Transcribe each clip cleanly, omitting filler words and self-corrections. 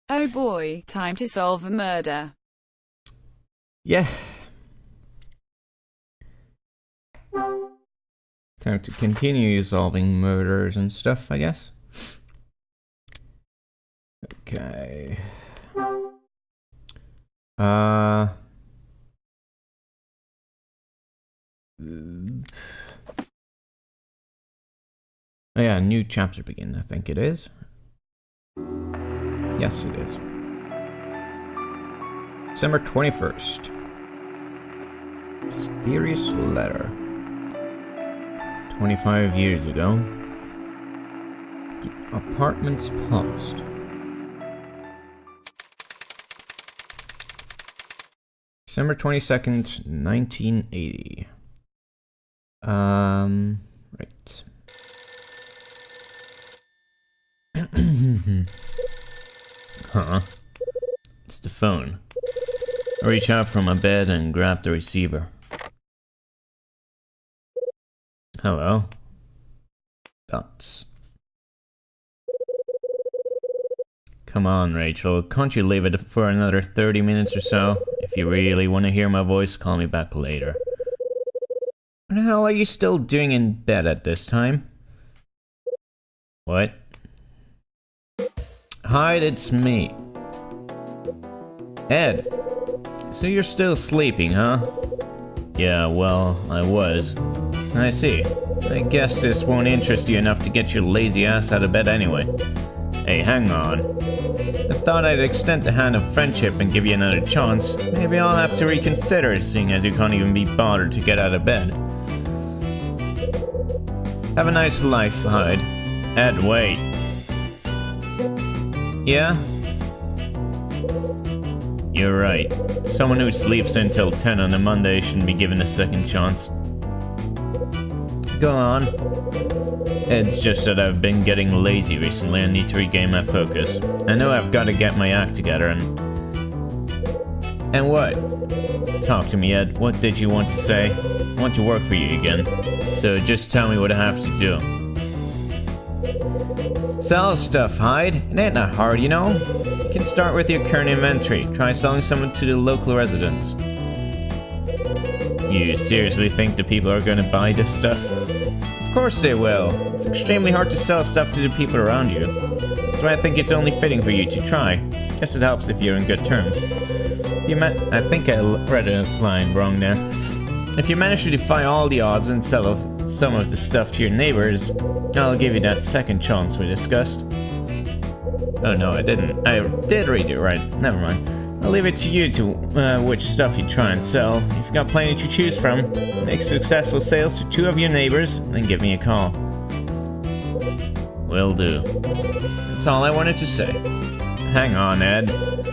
Oh boy, time to solve a murder. Yeah. Time to continue solving murders and stuff, I guess. Okay. Oh yeah, new chapter begin, I think it is. Yes, it is. December 21st. Mysterious letter. 25 years ago. The apartment's paused. December 22nd, 1980. Right. Huh. It's the phone. I reach out from my bed and grab the receiver. Hello. That's... Come on, Rachel. Can't you leave it for another 30 minutes or so? If you really want to hear my voice, call me back later. What the hell are you still doing in bed at this time? What? Hi, it's me. Ed. So you're still sleeping, huh? Yeah, well, I was. I see. I guess this won't interest you enough to get your lazy ass out of bed anyway. Hey, hang on. I thought I'd extend the hand of friendship and give you another chance. Maybe I'll have to reconsider, seeing as you can't even be bothered to get out of bed. Have a nice life, Hyde. Ed, wait. Yeah? You're right. Someone who sleeps until 10 on a Monday shouldn't be given a second chance. Go on. It's just that I've been getting lazy recently and need to regain my focus. I know I've got to get my act together and... And what? Talk to me, Ed. What did you want to say? I want to work for you again. So just tell me what I have to do. Sell stuff, Hyde. It ain't that hard, you know? You can start with your current inventory. Try selling some to the local residents. You seriously think the people are going to buy this stuff? Of course they will. It's extremely hard to sell stuff to the people around you. That's why I think it's only fitting for you to try. Guess it helps if you're in good terms. I think I read a line wrong there. If you manage to defy all the odds and sell some of the stuff to your neighbors, I'll give you that second chance we discussed. Oh no, I didn't. I did read it right. Never mind. I'll leave it to you to which stuff you try and sell. If you've got plenty to choose from, make successful sales to 2 of your neighbors, then give me a call. Will do. That's all I wanted to say. Hang on, Ed.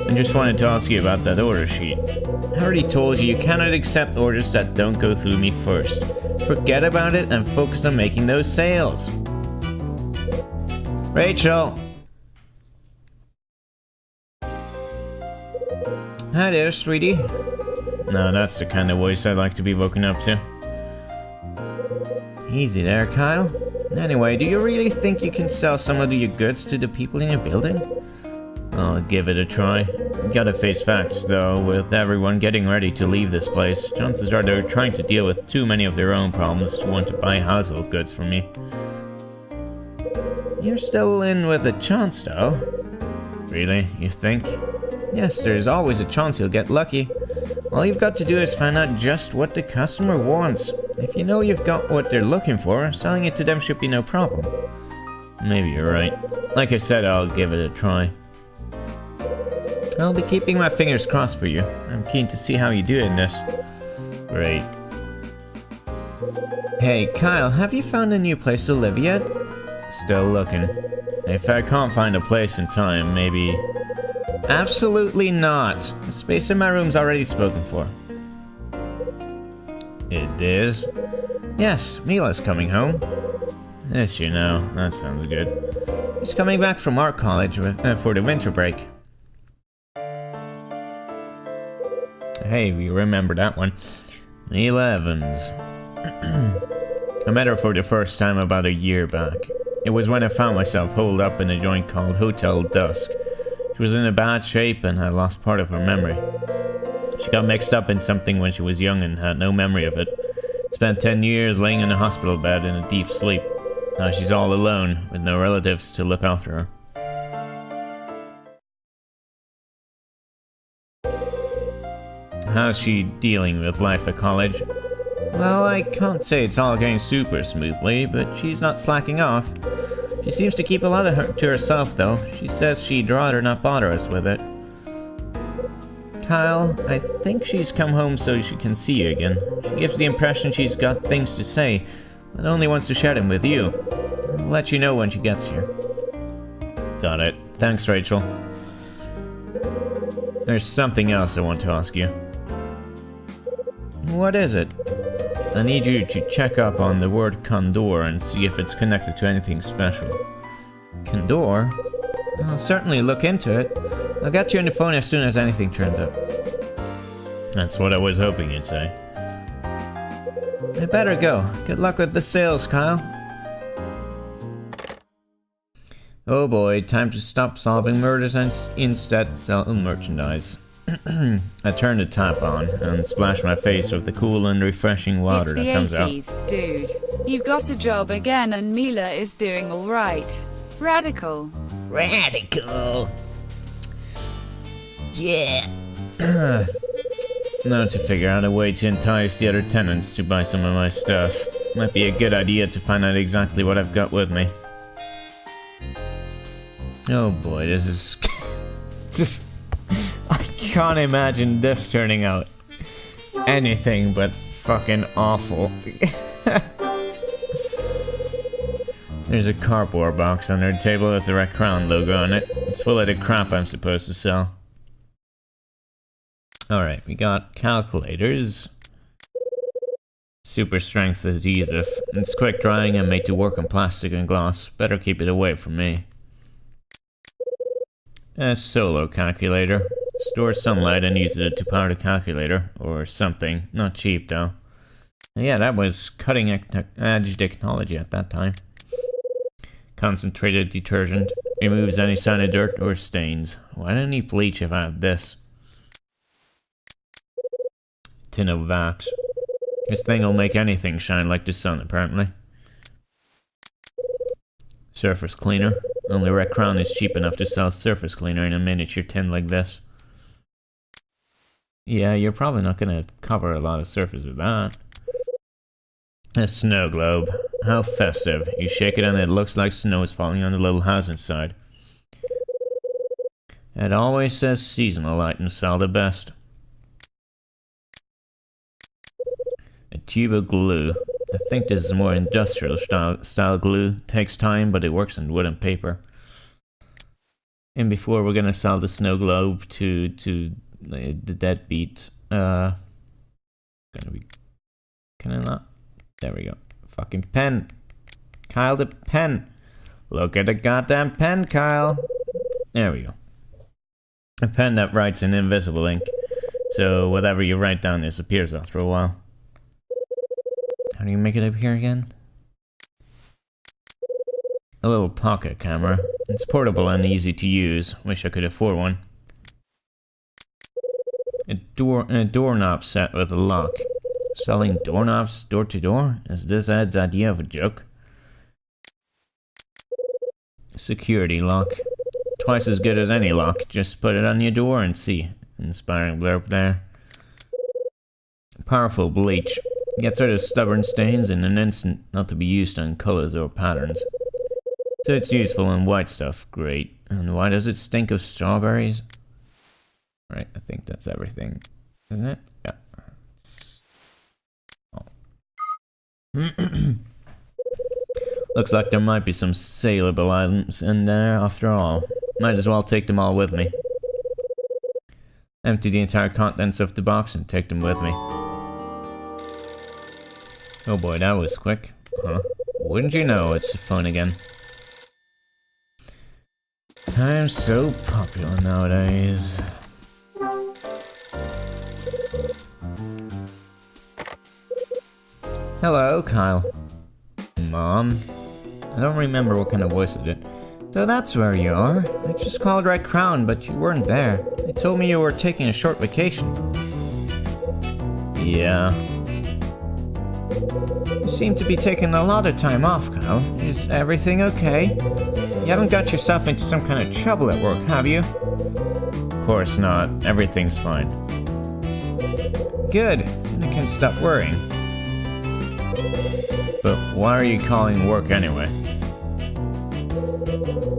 I just wanted to ask you about that order sheet. I already told you cannot accept orders that don't go through me first. Forget about it and focus on making those sales. Rachel! Hi there, sweetie. No, that's the kind of voice I'd like to be woken up to. Easy there, Kyle. Anyway, do you really think you can sell some of your goods to the people in your building? I'll give it a try. Gotta face facts, though. With everyone getting ready to leave this place, chances are they're trying to deal with too many of their own problems to want to buy household goods from me. You're still in with a chance, though. Really? You think? Yes, there's always a chance you'll get lucky. All you've got to do is find out just what the customer wants. If you know you've got what they're looking for, selling it to them should be no problem. Maybe you're right. Like I said, I'll give it a try. I'll be keeping my fingers crossed for you. I'm keen to see how you do in this. Great. Hey, Kyle, have you found a new place to live yet? Still looking. If I can't find a place in time, maybe... Absolutely not. The space in my room's already spoken for. It is? Yes, Mila's coming home. Yes, you know. That sounds good. He's coming back from art college for the winter break. Hey, we remember that one. Mila Evans. I met her for the first time about a year back. It was when I found myself holed up in a joint called Hotel Dusk. She was in a bad shape and had lost part of her memory. She got mixed up in something when she was young and had no memory of it. Spent 10 years laying in a hospital bed in a deep sleep. Now she's all alone, with no relatives to look after her. How's she dealing with life at college? Well, I can't say it's all going super smoothly, but she's not slacking off. She seems to keep a lot of her to herself, though. She says she'd rather not bother us with it. Kyle, I think she's come home so she can see you again. She gives the impression she's got things to say, but only wants to share them with you. I'll let you know when she gets here. Got it. Thanks, Rachel. There's something else I want to ask you. What is it? I need you to check up on the word Condor and see if it's connected to anything special. Condor? I'll certainly look into it. I'll get you on the phone as soon as anything turns up. That's what I was hoping you'd say. I better go. Good luck with the sales, Kyle. Oh boy, time to stop solving murders and instead sell merchandise. I turn the tap on and splash my face with the cool and refreshing water that comes out. It's the 80s, dude. You've got a job again and Mila is doing alright. Radical. Radical! Yeah! Now to figure out a way to entice the other tenants to buy some of my stuff. Might be a good idea to find out exactly what I've got with me. Oh boy, this is... just... I can't imagine this turning out anything but fucking awful. There's a cardboard box under the table with the Red Crown logo on it. It's full of the crap I'm supposed to sell. Alright, we got calculators. Super strength adhesive. It's quick drying and made to work on plastic and glass. Better keep it away from me. A solar calculator. Stores sunlight and uses it to power the calculator. Or something. Not cheap though. Yeah, that was cutting edge technology at that time. Concentrated detergent. Removes any sign of dirt or stains. Why don't I need bleach if I have this? Tin of wax. This thing will make anything shine like the sun, apparently. Surface cleaner. Only Red Crown is cheap enough to sell surface cleaner in a miniature tin like this. Yeah, you're probably not gonna cover a lot of surface with that. A snow globe. How festive. You shake it and it looks like snow is falling on the little house inside. It always says seasonal items sell the best. A tube of glue. I think this is more industrial style glue. Takes time, but it works on wood and paper. And before we're gonna sell the snow globe to the deadbeat. Gonna be. Can I not? There we go. Fucking pen. Kyle, the pen. Look at the goddamn pen, Kyle. There we go. A pen that writes in invisible ink. So whatever you write down disappears after a while. How do you make it appear again? A little pocket camera. It's portable and easy to use. Wish I could afford one. A doorknob set with a lock. Selling doorknobs door to door? Is this Ed's idea of a joke? Security lock. Twice as good as any lock. Just put it on your door and see. Inspiring blurb there. Powerful bleach. Gets rid of stubborn stains in an instant, not to be used on colors or patterns. So it's useful in white stuff. Great. And why does it stink of strawberries? Right, I think that's everything. Isn't it? Yeah. Oh. Looks like there might be some saleable items in there after all. Might as well take them all with me. Empty the entire contents of the box and take them with me. Oh boy, that was quick. Huh? Wouldn't you know, it's fun again. I'm so popular nowadays. Hello, Kyle. Mom? I don't remember what kind of voice I did. So that's where you are. I just called Red Crown, but you weren't there. They told me you were taking a short vacation. Yeah. You seem to be taking a lot of time off, Kyle. Is everything okay? You haven't got yourself into some kind of trouble at work, have you? Of course not. Everything's fine. Good. Then I can stop worrying. But why are you calling work anyway?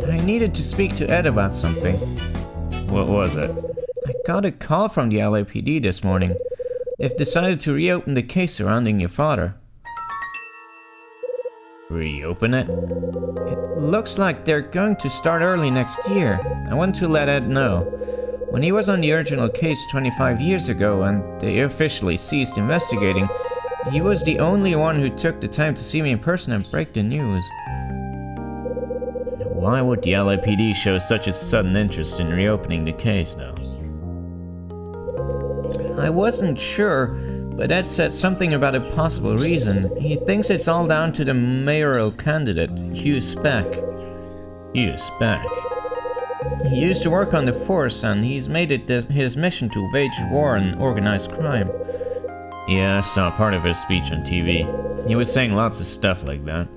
I needed to speak to Ed about something. What was it? I got a call from the LAPD this morning. They've decided to reopen the case surrounding your father. Reopen it? It looks like they're going to start early next year. I want to let Ed know. When he was on the original case 25 years ago and they officially ceased investigating, he was the only one who took the time to see me in person and break the news. Why would the LAPD show such a sudden interest in reopening the case, though? I wasn't sure, but Ed said something about a possible reason. He thinks it's all down to the mayoral candidate, Hugh Speck. Hugh Speck? He used to work on the force, and he's made it his mission to wage war on organized crime. Yeah, I saw part of his speech on TV. He was saying lots of stuff like that.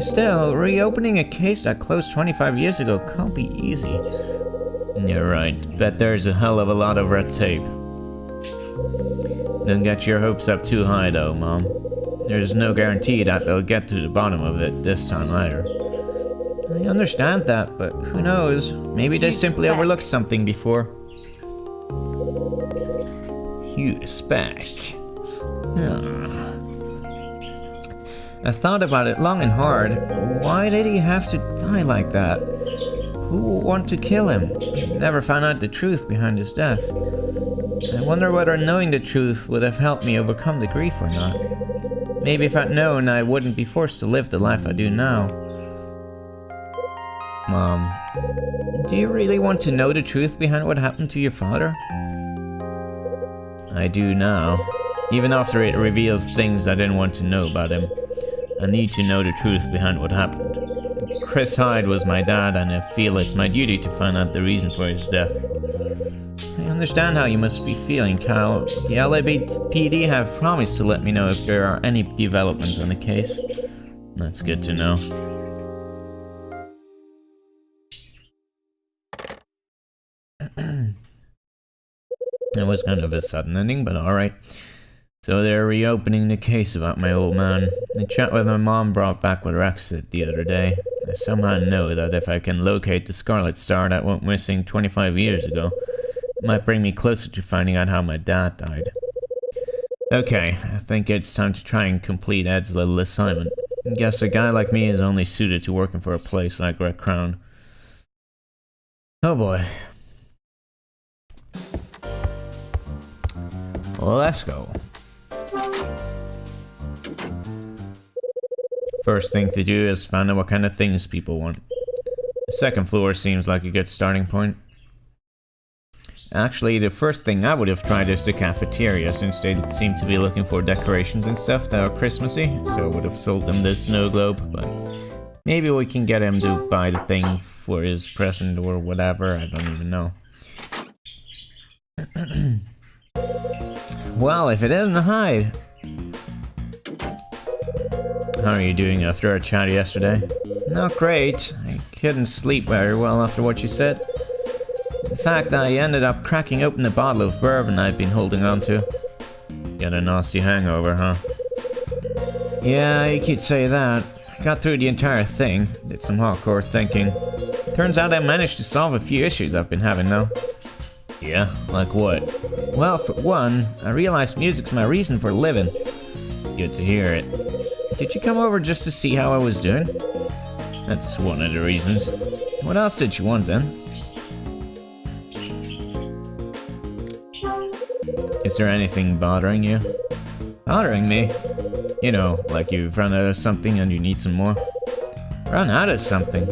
Still, reopening a case that closed 25 years ago can't be easy. You're right. Bet there's a hell of a lot of red tape. Don't get your hopes up too high though, Mom. There's no guarantee that they'll get to the bottom of it this time either. I understand that, but who knows? Maybe they simply overlooked something before. Hugh Speck. I thought about it long and hard. Why did he have to die like that? Who would want to kill him? Never found out the truth behind his death. I wonder whether knowing the truth would have helped me overcome the grief or not. Maybe if I'd known, I wouldn't be forced to live the life I do now. Mom, do you really want to know the truth behind what happened to your father? I do now. Even after it reveals things I didn't want to know about him. I need to know the truth behind what happened. Chris Hyde was my dad, and I feel it's my duty to find out the reason for his death. I understand how you must be feeling, Kyle. The LAPD have promised to let me know if there are any developments on the case. That's good to know. It was kind of a sudden ending, but alright. So they're reopening the case about my old man. The chat with my mom brought back what Rex said the other day. I somehow know that if I can locate the Scarlet Star that went missing 25 years ago, it might bring me closer to finding out how my dad died. Okay, I think it's time to try and complete Ed's little assignment. I guess a guy like me is only suited to working for a place like Red Crown. Oh boy. Well, let's go. First thing to do is find out what kind of things people want. The second floor seems like a good starting point. Actually, the first thing I would have tried is the cafeteria, since they seem to be looking for decorations and stuff that are Christmassy, so I would have sold them the snow globe, but maybe we can get him to buy the thing for his present or whatever, I don't even know. Well, if it isn't Hyde. How are you doing after our chat yesterday? Not great. I couldn't sleep very well after what you said. In fact, I ended up cracking open the bottle of bourbon I'd been holding on to. Got a nasty hangover, huh? Yeah, you could say that. Got through the entire thing. Did some hardcore thinking. Turns out I managed to solve a few issues I've been having, though. Yeah? Like what? Well, for one, I realized music's my reason for living. Good to hear it. Did you come over just to see how I was doing? That's one of the reasons. What else did you want then? Is there anything bothering you? Bothering me? You know, like you've run out of something and you need some more. Run out of something?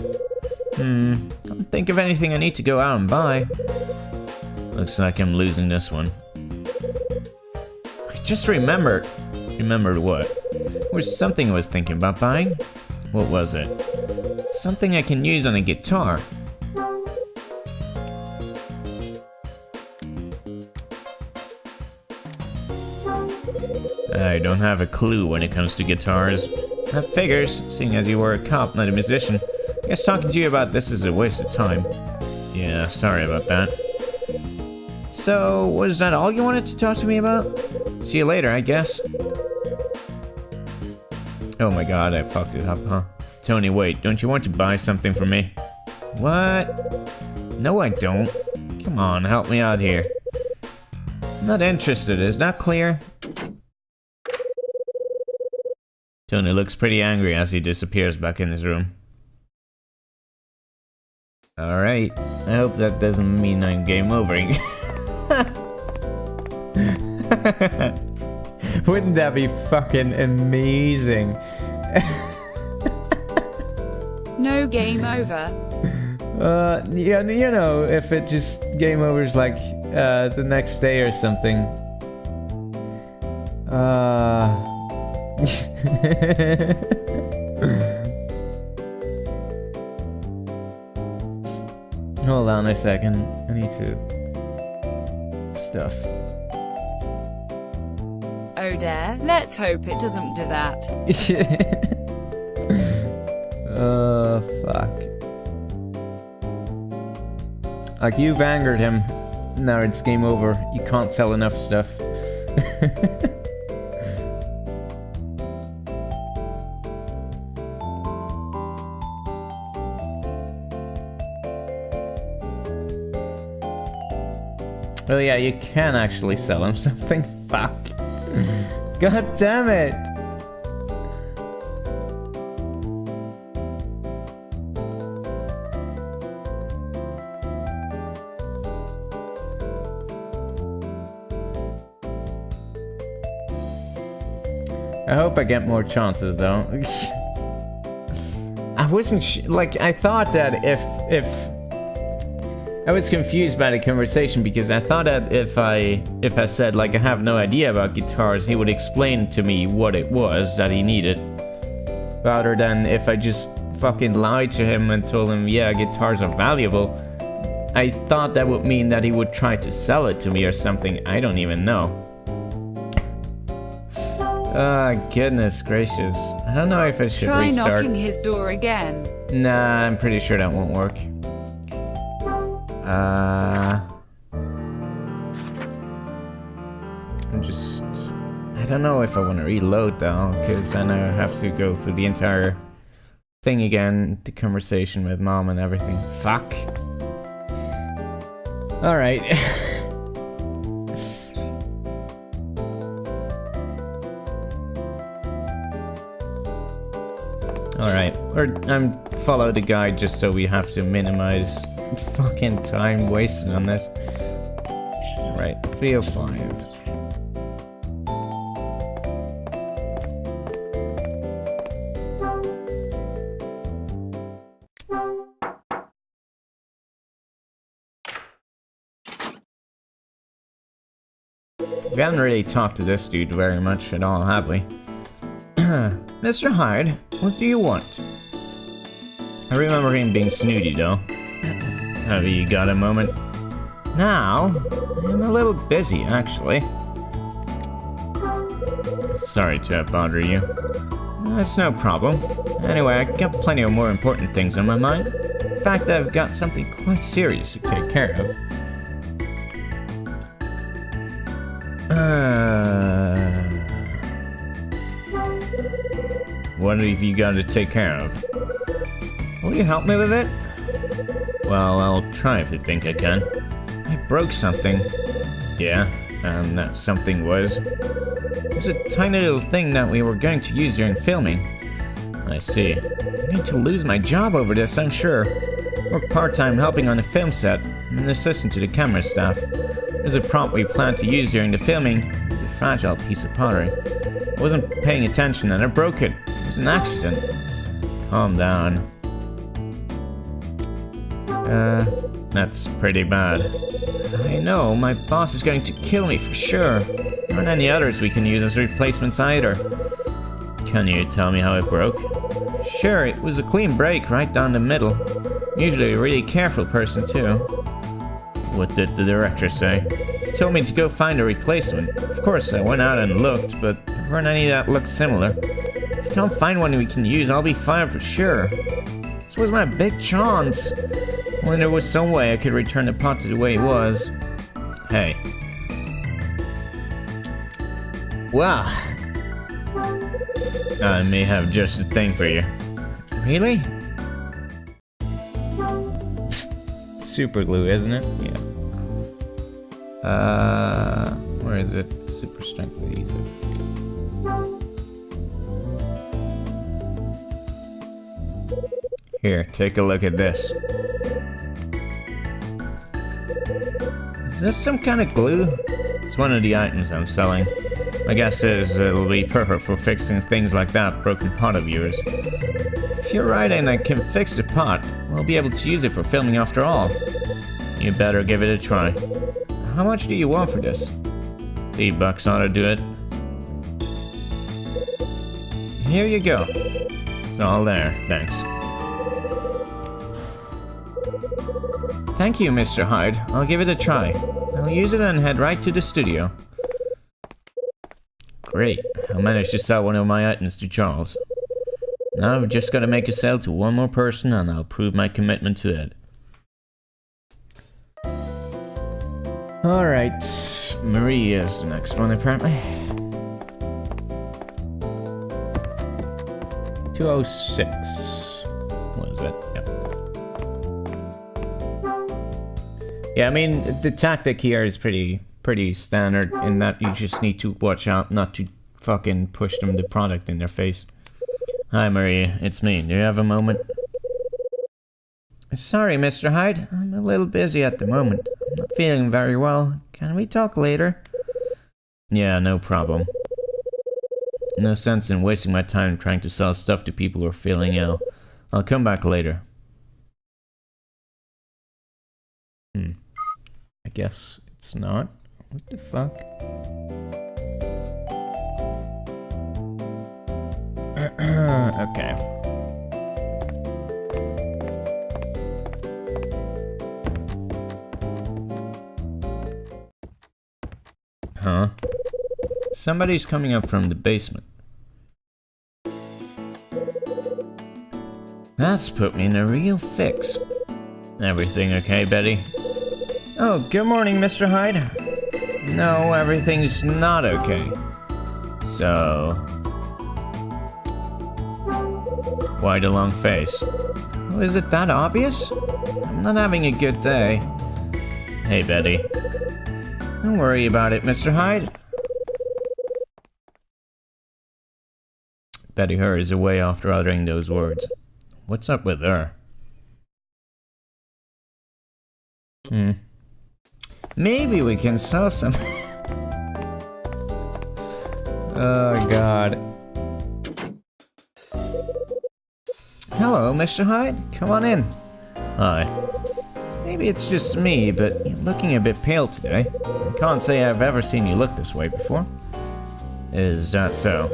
Can't think of anything I need to go out and buy. Looks like I'm losing this one. I just remembered. Remembered what? There was something I was thinking about buying. What was it? Something I can use on a guitar. I don't have a clue when it comes to guitars. That figures, seeing as you were a cop, not a musician. I guess talking to you about this is a waste of time. Yeah, sorry about that. So, was that all you wanted to talk to me about? See you later, I guess. Oh my god, I fucked it up, huh? Tony, wait, don't you want to buy something for me? What? No, I don't. Come on, help me out here. I'm not interested, is that clear? Tony looks pretty angry as he disappears back in his room. Alright, I hope that doesn't mean I'm game overing. Wouldn't that be fucking amazing? No game over. Yeah, you know, if it just game overs like the next day or something. Hold on a second. I need to stuff. Oh dear, let's hope it doesn't do that. Oh, fuck. Like, you've angered him. Now it's game over. You can't sell enough stuff. Oh yeah, you can actually sell him something. Fuck. God damn it. I hope I get more chances though. I wasn't like, I thought that if I was confused by the conversation because I thought that if I said like I have no idea about guitars, he would explain to me what it was that he needed, rather than if I just fucking lied to him and told him, yeah, guitars are valuable. I thought that would mean that he would try to sell it to me or something. I don't even know. Goodness gracious. I don't know if I should Try restart. knocking his door again. Nah, I'm pretty sure that won't work. I don't know if I want to reload though, because then I have to go through the entire thing again, the conversation with mom and everything. Fuck. Alright. Alright, I'm follow the guide just so we have to minimize fucking time wasted on this. Right, 305. We haven't really talked to this dude very much at all, have we? Mr. Hyde, what do you want? I remember him being snooty, though. Have you got a moment? Now? I'm a little busy, actually. Sorry to bother you. That's no problem. Anyway, I got plenty of more important things on my mind. In fact, I've got something quite serious to take care of. What have you got to take care of? Will you help me with it? Well, I'll try if you think I can. I broke something. Yeah, and that something was... It was a tiny little thing that we were going to use during filming. I see. I'm going to lose my job over this, I'm sure. Work part-time helping on the film set. I'm an assistant to the camera staff. There's a prop we planned to use during the filming. It was a fragile piece of pottery. I wasn't paying attention and I broke it. It was an accident. Calm down. That's pretty bad. I know, my boss is going to kill me for sure. There aren't any others we can use as replacements either. Can you tell me how it broke? Sure, it was a clean break right down the middle. Usually a really careful person, too. What did the director say? He told me to go find a replacement. Of course, I went out and looked, but there weren't any that looked similar. If you can't find one we can use, I'll be fine for sure. This was my big chance. Only there was some way I could return the pot to the way it was. Hey. Well, I may have just the thing for you. Really? Super glue, isn't it? Yeah. Where is it? Super strength adhesive. Here, take a look at this. Is this some kind of glue? It's one of the items I'm selling. My guess is it'll be perfect for fixing things like that broken pot of yours. If you're right and I can fix the pot, we'll be able to use it for filming after all. You better give it a try. How much do you want for this? $8 ought to do it. Here you go. It's all there, thanks. Thank you, Mr. Hyde. I'll give it a try. I'll use it and head right to the studio. Great. I managed to sell one of my items to Charles. Now I've just got to make a sale to one more person and I'll prove my commitment to it. Alright, Marie is the next one apparently. 206 was it? Yeah, I mean, the tactic here is pretty standard in that you just need to watch out not to fucking push them the product in their face. Hi, Maria, it's me. Do you have a moment? Sorry, Mr. Hyde. I'm a little busy at the moment. I'm not feeling very well. Can we talk later? Yeah, no problem. No sense in wasting my time trying to sell stuff to people who are feeling ill. I'll come back later. I guess it's not. What the fuck? Okay. Huh? Somebody's coming up from the basement. That's put me in a real fix. Everything okay, Betty? Oh, good morning, Mr. Hyde. No, everything's not okay. So... why the long face? Oh, is it that obvious? I'm not having a good day. Hey, Betty. Don't worry about it, Mr. Hyde. Betty hurries away after uttering those words. What's up with her? Maybe we can sell some... Oh, God. Hello, Mr. Hyde. Come on in. Hi. Maybe it's just me, but you're looking a bit pale today. I can't say I've ever seen you look this way before. Is that so?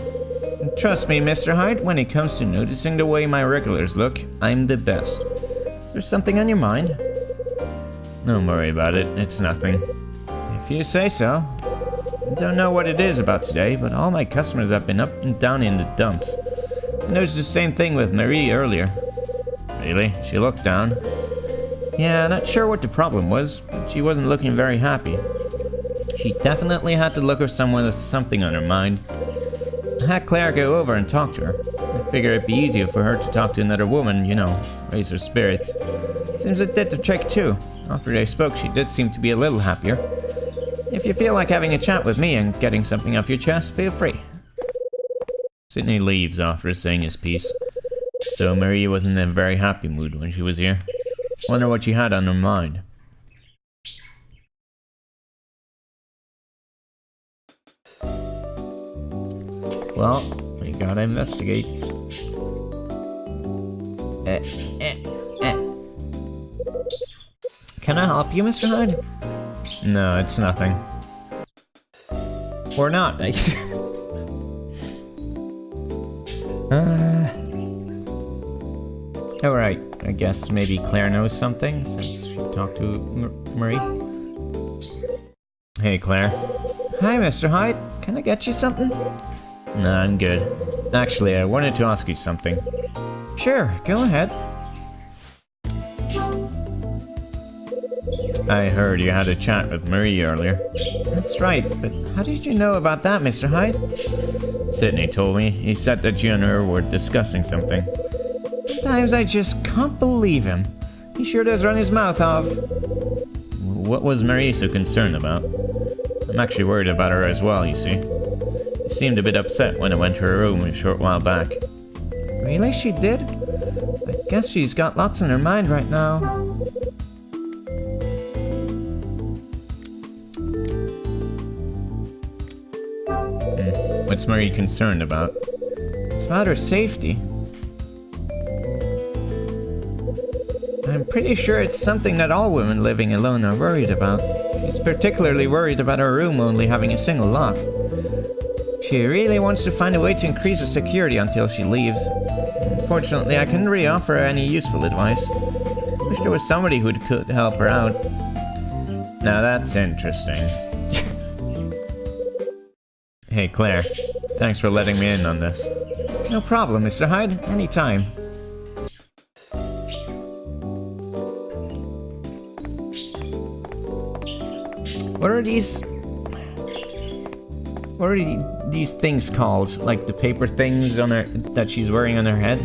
Trust me, Mr. Hyde, when it comes to noticing the way my regulars look, I'm the best. Is there something on your mind? Don't worry about it, it's nothing. If you say so. I don't know what it is about today, but all my customers have been up and down in the dumps. I noticed the same thing with Marie earlier. Really? She looked down. Yeah, not sure what the problem was, but she wasn't looking very happy. She definitely had to look at someone with something on her mind. I had Claire go over and talk to her. I figured it'd be easier for her to talk to another woman, you know, raise her spirits. Seems it did the trick too. After they spoke, she did seem to be a little happier. If you feel like having a chat with me and getting something off your chest, feel free. Sidney leaves after saying his piece. So Marie wasn't in a very happy mood when she was here. Wonder what she had on her mind. Well, we gotta investigate. Can I help you, Mr. Hyde? No, it's nothing. Or not. Alright, I guess maybe Claire knows something since she talked to Marie. Hey, Claire. Hi, Mr. Hyde. Can I get you something? No, I'm good. Actually, I wanted to ask you something. Sure, go ahead. I heard you had a chat with Marie earlier. That's right, but how did you know about that, Mr. Hyde? Sydney told me. He said that you and her were discussing something. Sometimes I just can't believe him. He sure does run his mouth off. What was Marie so concerned about? I'm actually worried about her as well, you see. She seemed a bit upset when I went to her room a short while back. Really, she did? I guess she's got lots on her mind right now. What's Marie concerned about? It's about her safety. I'm pretty sure it's something that all women living alone are worried about. She's particularly worried about her room only having a single lock. She really wants to find a way to increase the security until she leaves. Unfortunately, I couldn't really offer her any useful advice. I wish there was somebody who could help her out. Now that's interesting. Hey, Claire. Thanks for letting me in on this. No problem, Mr. Hyde. Anytime. What are these things called? Like the paper things on her that she's wearing on her head?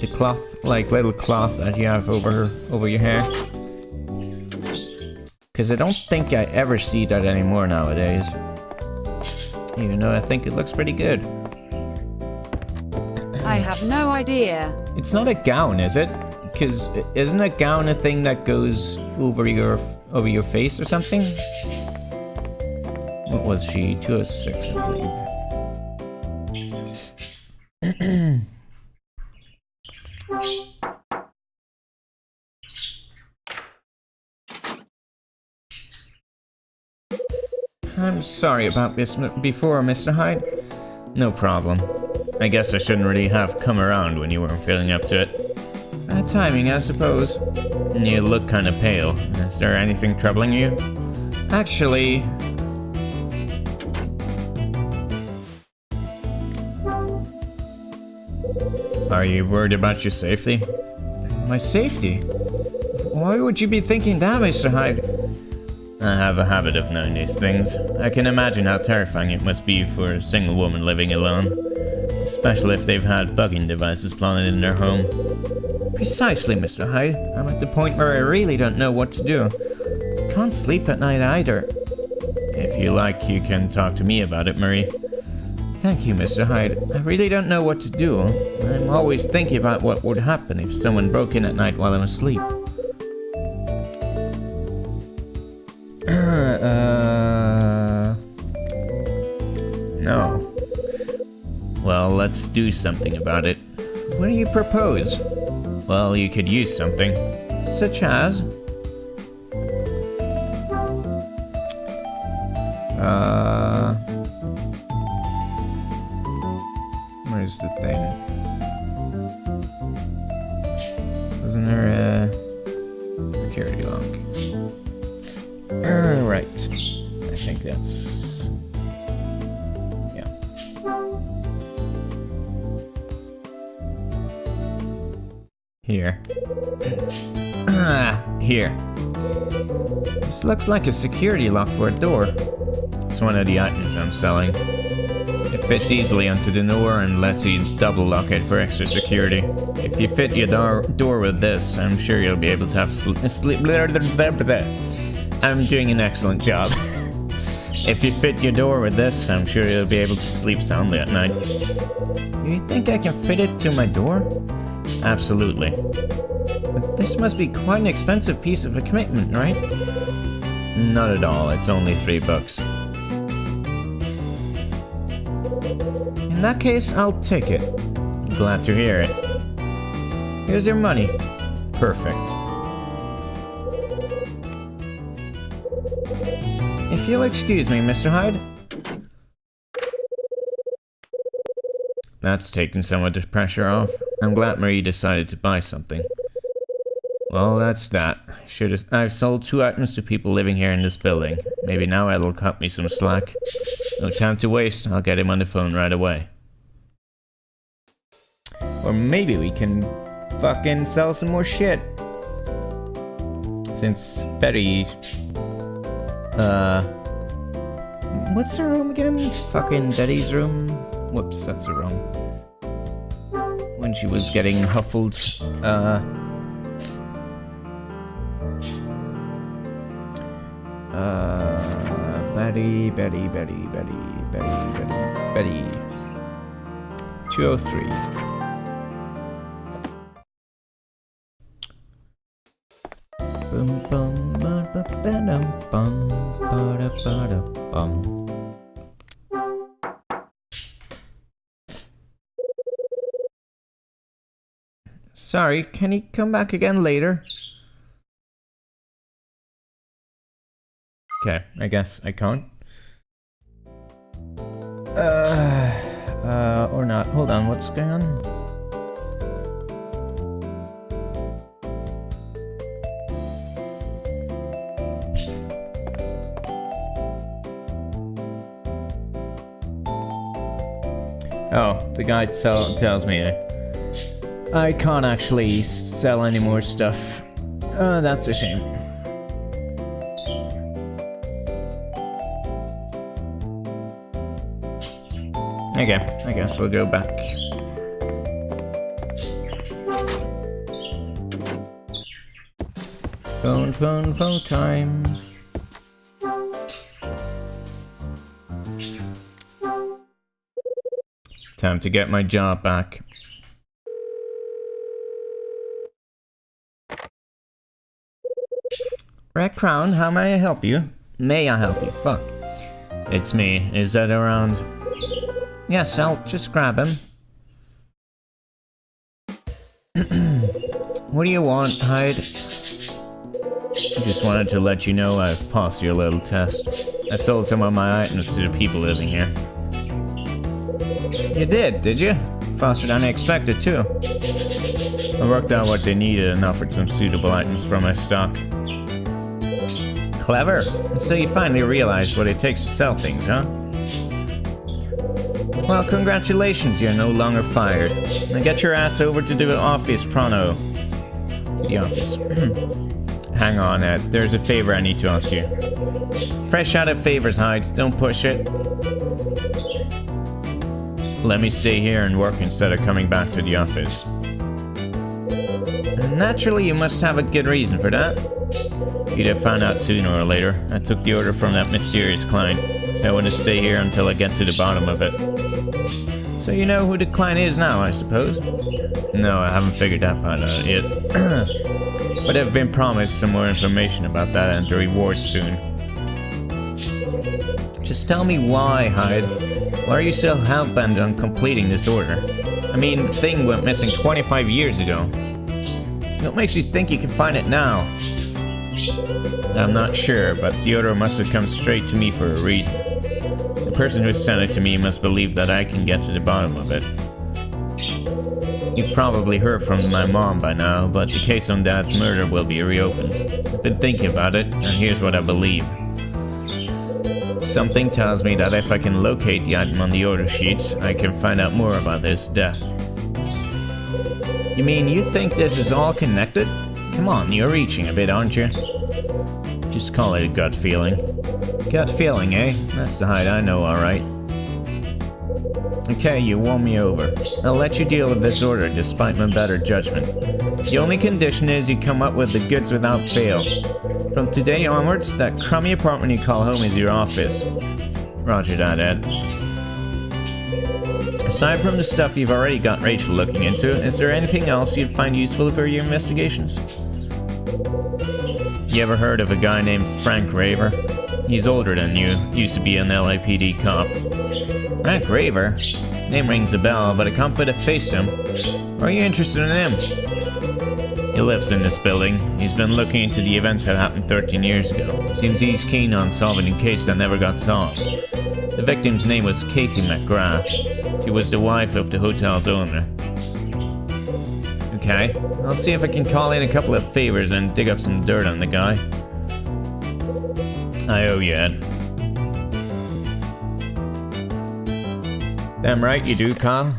The cloth, like little cloth that you have over your hair? Because I don't think I ever see that anymore nowadays. Even though I think it looks pretty good. I have no idea. It's not a gown, is it? Because isn't a gown a thing that goes over your face or something? What was she? 206, I believe. I'm sorry about this before, Mr. Hyde. No problem. I guess I shouldn't really have come around when you weren't feeling up to it. Bad timing, I suppose. You look kind of pale. Is there anything troubling you? Actually... Are you worried about your safety? My safety? Why would you be thinking that, Mr. Hyde? I have a habit of knowing these things. I can imagine how terrifying it must be for a single woman living alone. Especially if they've had bugging devices planted in their home. Precisely, Mr. Hyde. I'm at the point where I really don't know what to do. I can't sleep at night either. If you like, you can talk to me about it, Marie. Thank you, Mr. Hyde. I really don't know what to do. I'm always thinking about what would happen if someone broke in at night while I'm asleep. No. Well, let's do something about it. What do you propose? Well, you could use something. Such as? Where's the thing? Wasn't there a security lock? Right. I think that's... yeah. Here. Here. This looks like a security lock for a door. It's one of the items I'm selling. It fits easily onto the door and lets you double lock it for extra security. If you fit your door with this, I'm sure you'll be able to have sleep. I'm doing an excellent job. If you fit your door with this, I'm sure you'll be able to sleep soundly at night. Do you think I can fit it to my door? Absolutely. But this must be quite an expensive piece of equipment, right? Not at all, it's only $3. In that case, I'll take it. Glad to hear it. Here's your money. Perfect. If you'll excuse me, Mr. Hyde. That's taken some of the pressure off. I'm glad Marie decided to buy something. Well, that's that. I've sold 2 items to people living here in this building. Maybe now it'll cut me some slack. No time to waste. I'll get him on the phone right away. Or maybe we can fucking sell some more shit. Since Betty... What's her room again? Fucking Betty's room? Whoops, that's the wrong. When she was getting huffled, Betty. 203. Bum bum ba ba ba bum ba da bum. Sorry, can you come back again later? Okay, I guess I can't. Or not. Hold on, what's going on? Oh, the guy tells me I can't actually sell any more stuff. That's a shame. Okay, I guess we'll go back. Phone time. Time to get my job back. Red Crown, how may I help you? May I help you? Fuck. It's me. Is that around? Yes, I'll just grab him. What do you want, Hyde? Just wanted to let you know I've passed your little test. I sold some of my items to the people living here. You did you? Faster than I expected, too. I worked out what they needed and offered some suitable items from my stock. Clever. So you finally realized what it takes to sell things, huh? Well, congratulations, you're no longer fired. Now get your ass over to the office, pronto. To the office. Hang on, Ed. There's a favor I need to ask you. Fresh out of favors, Hyde. Don't push it. Let me stay here and work instead of coming back to the office. Naturally, you must have a good reason for that. You'd have found out sooner or later. I took the order from that mysterious client, so I want to stay here until I get to the bottom of it. So you know who the client is now, I suppose? No, I haven't figured that part out yet. But I've been promised some more information about that and the reward soon. Just tell me why, Hyde. Why are you so hell-bent on completing this order? I mean, the thing went missing 25 years ago. What makes you think you can find it now? I'm not sure, but the order must have come straight to me for a reason. The person who sent it to me must believe that I can get to the bottom of it. You've probably heard from my mom by now, but the case on Dad's murder will be reopened. I've been thinking about it, and here's what I believe. Something tells me that if I can locate the item on the order sheet, I can find out more about this death. You mean you think this is all connected? Come on, you're reaching a bit, aren't you? Just call it a gut feeling. Gut feeling, eh? That's the Hyde I know, alright. Okay, you won me over. I'll let you deal with this order despite my better judgment. The only condition is you come up with the goods without fail. From today onwards, that crummy apartment you call home is your office. Roger that, Ed. Aside from the stuff you've already got Rachel looking into, is there anything else you'd find useful for your investigations? You ever heard of a guy named Frank Raver? He's older than you, used to be an LAPD cop. Frank Raver? Name rings a bell, but I can't put a face to him. Are you interested in him? He lives in this building. He's been looking into the events that happened 13 years ago. Seems he's keen on solving a case that never got solved. The victim's name was Kathy McGrath. She was the wife of the hotel's owner. Okay, I'll see if I can call in a couple of favors and dig up some dirt on the guy. I owe you, Ed. Damn right you do, Kyle.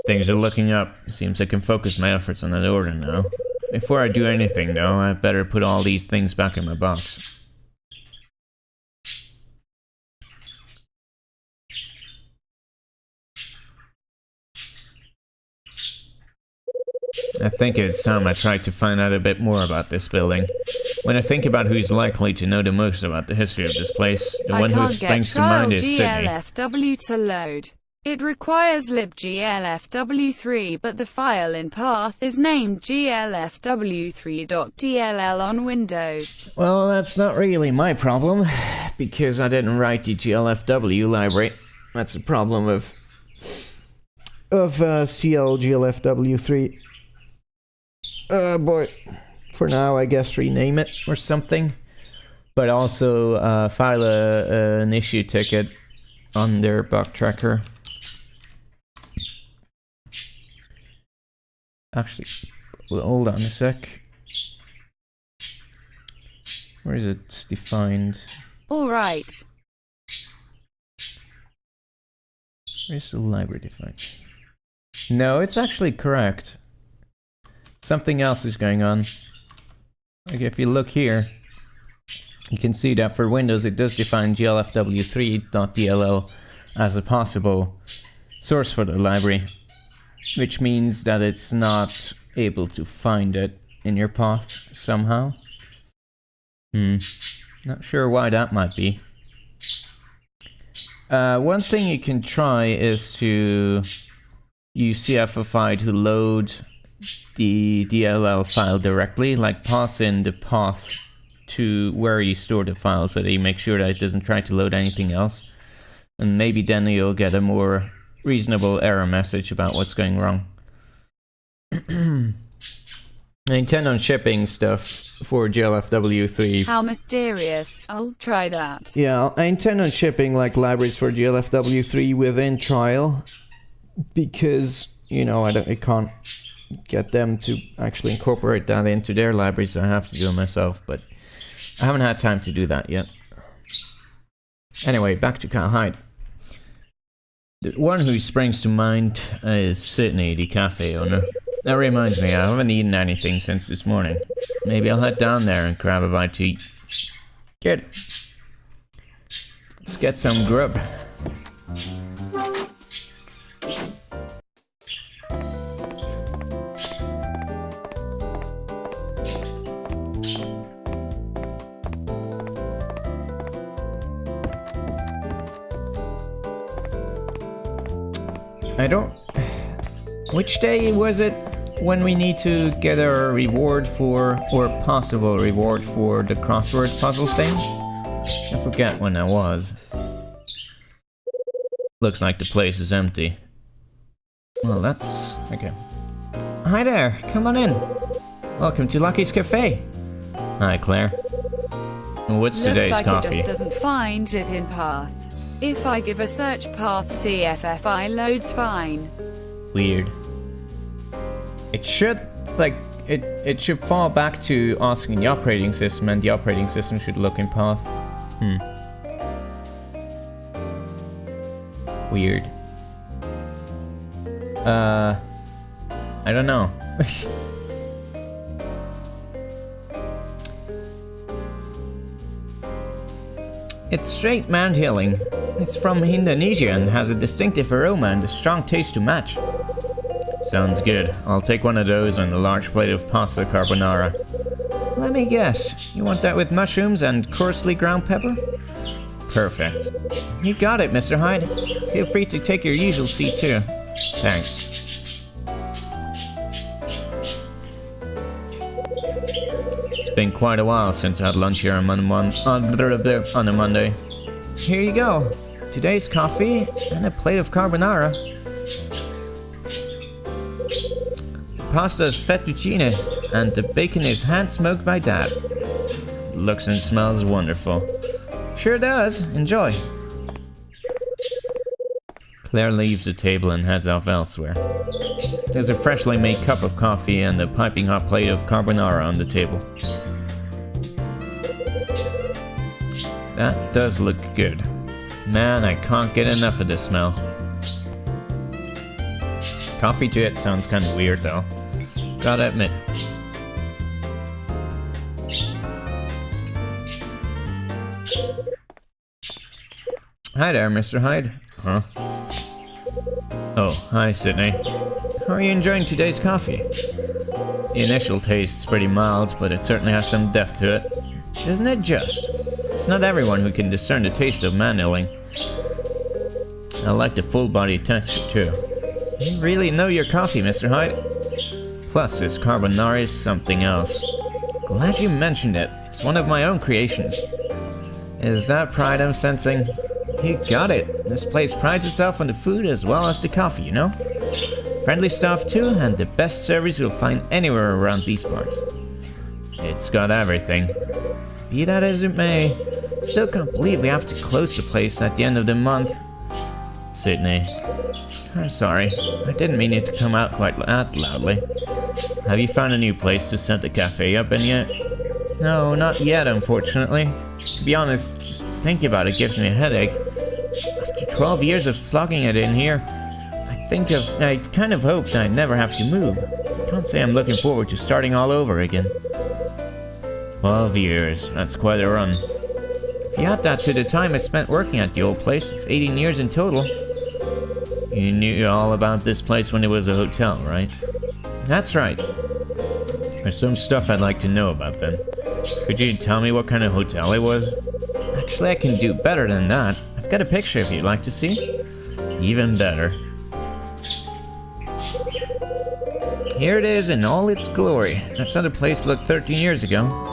Things are looking up. Seems I can focus my efforts on that order now. Before I do anything, though, I better put all these things back in my box. I think it's time I tried to find out a bit more about this building. When I think about who's likely to know the most about the history of this place, the one who springs to mind is Sydney. GLFW to load. It requires libglfw3, but the file in path is named glfw3.dll on Windows. Well, that's not really my problem, because I didn't write the glfw library. That's a problem of CLGLFW3. Boy, for now I guess rename it or something. But also file an issue ticket on their bug tracker. Actually, hold on a sec. Where is it defined? Alright. Where's the library defined? No, it's actually correct. Something else is going on. Like if you look here, you can see that for Windows it does define glfw3.dll as a possible source for the library, which means that it's not able to find it in your path somehow. Not sure why that might be. One thing you can try is to use CFFI to load the DLL file directly, like pass in the path to where you store the file so that you make sure that it doesn't try to load anything else. And maybe then you'll get a more reasonable error message about what's going wrong. I intend on shipping stuff for GLFW3. How mysterious. I'll try that. Yeah, I intend on shipping like libraries for GLFW3 within trial, because, you know, I can't get them to actually incorporate that into their libraries, so I have to do it myself, but I haven't had time to do that yet. Anyway, back to Kyle Hyde. The one who springs to mind is Sydney, the cafe owner. That reminds me, I haven't eaten anything since this morning. Maybe I'll head down there and grab a bite to eat. Good. Let's get some grub. Which day was it when we need to get a reward for, or possible reward for, the crossword puzzle thing? I forget when that was. Looks like the place is empty. Well, that's... okay. Hi there, come on in. Welcome to Lucky's Cafe. Hi, Claire. What's today's coffee? coffee? Looks like it just doesn't find it in path. If I give a search path, CFFI loads fine. Weird. It should, like, it should fall back to asking the operating system, and the operating system should look in path. Weird. I don't know. It's straight mount healing. It's from Indonesia and has a distinctive aroma and a strong taste to match. Sounds good. I'll take one of those and a large plate of pasta carbonara. Let me guess, you want that with mushrooms and coarsely ground pepper? Perfect. You got it, Mr. Hyde. Feel free to take your usual seat too. Thanks. It's been quite a while since I had lunch here on a Monday. Here you go. Today's coffee and a plate of carbonara. Pasta is fettuccine, and the bacon is hand-smoked by Dad. Looks and smells wonderful. Sure does. Enjoy. Claire leaves the table and heads off elsewhere. There's a freshly made cup of coffee and a piping hot plate of carbonara on the table. That does look good. Man, I can't get enough of this smell. Coffee to it sounds kind of weird though. Gotta admit. Hi there, Mr. Hyde. Huh? Oh, hi, Sydney. How are you enjoying today's coffee? The initial taste's pretty mild, but it certainly has some depth to it. Isn't it just? It's not everyone who can discern the taste of man-illing. I like the full-body texture, too. You really know your coffee, Mr. Hyde. Plus, this carbonara is something else. Glad you mentioned it. It's one of my own creations. Is that pride I'm sensing? You got it. This place prides itself on the food as well as the coffee, you know? Friendly staff too, and the best service you'll find anywhere around these parts. It's got everything. Be that as it may, still can't believe we have to close the place at the end of the month. Sydney. I'm sorry. I didn't mean it to come out quite that loudly. Have you found a new place to set the cafe up in yet? No, not yet, unfortunately. To be honest, just thinking about it gives me a headache. After 12 years of slogging it in here, I kind of hoped I'd never have to move. Can't say I'm looking forward to starting all over again. 12 years, that's quite a run. If you add that to the time I spent working at the old place, it's 18 years in total. You knew all about this place when it was a hotel, right? That's right. There's some stuff I'd like to know about then. Could you tell me what kind of hotel it was? Actually, I can do better than that. I've got a picture if you'd like to see. Even better. Here it is in all its glory. That's how the place looked 13 years ago.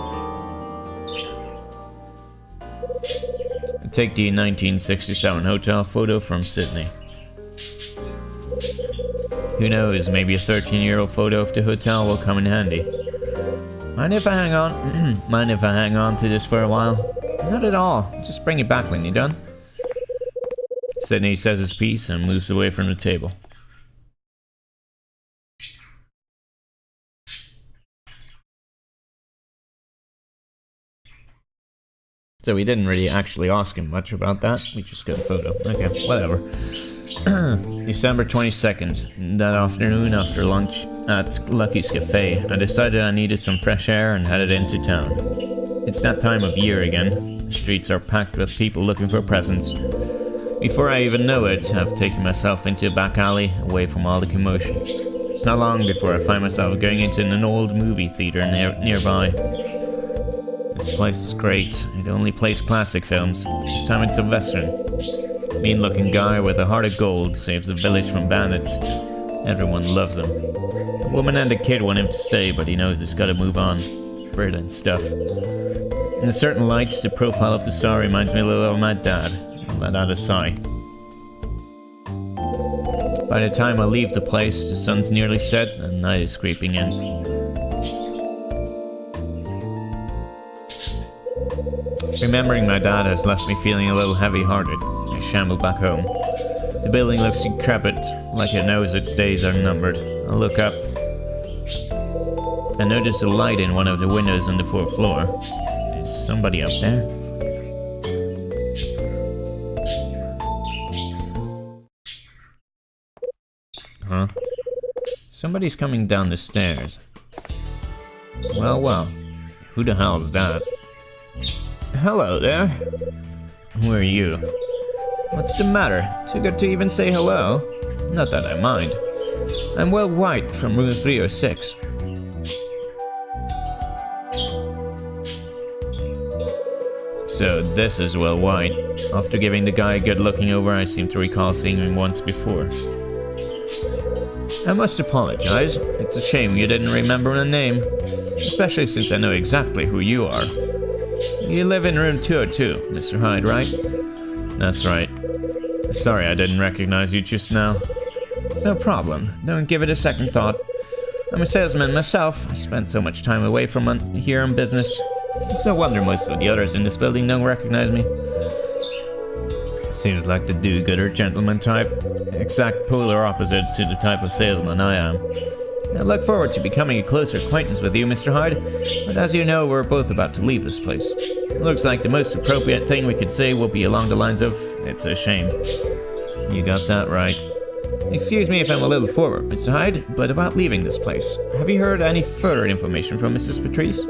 Take the 1967 hotel photo from Sydney. Who knows, maybe a 13-year-old photo of the hotel will come in handy. Mind if I hang on? Mind if I hang on to this for a while? Not at all. Just bring it back when you're done. Sydney says his piece and moves away from the table. So we didn't really actually ask him much about that. We just got a photo. Okay, whatever. December 22nd. That afternoon after lunch at Lucky's Cafe, I decided I needed some fresh air and headed into town. It's that time of year again. The streets are packed with people looking for presents. Before I even know it, I've taken myself into a back alley, away from all the commotion. It's not long before I find myself going into an old movie theater nearby. This place is great. It only plays classic films. This time it's a western. Mean-looking guy with a heart of gold saves the village from bandits. Everyone loves him. The woman and the kid want him to stay, but he knows he's gotta move on. Brilliant stuff. In a certain light, the profile of the star reminds me a little of my dad. I'll let out a sigh. By the time I leave the place, the sun's nearly set and night is creeping in. Remembering my dad has left me feeling a little heavy-hearted. I shamble back home. The building looks decrepit, like it knows its days are numbered. I look up. I notice a light in one of the windows on the 4th floor. Is somebody up there? Huh? Somebody's coming down the stairs. Well, well. Who the hell's that? Hello there. Who are you? What's the matter? Too good to even say hello? Not that I mind. I'm Will White from room 306. So this is Will White. After giving the guy a good looking over, I seem to recall seeing him once before. I must apologize. It's a shame you didn't remember my name. Especially since I know exactly who you are. You live in room 202, Mr. Hyde, right? That's right. Sorry I didn't recognize you just now. It's no problem. Don't give it a second thought. I'm a salesman myself. I spent so much time away from here on business. It's no wonder most of the others in this building don't recognize me. Seems like the do-gooder gentleman type. Exact polar opposite to the type of salesman I am. I look forward to becoming a closer acquaintance with you, Mr. Hyde, but as you know, we're both about to leave this place. It looks like the most appropriate thing we could say will be along the lines of, "It's a shame." You got that right. Excuse me if I'm a little forward, Mr. Hyde, but about leaving this place. Have you heard any further information from Mrs. Patrice?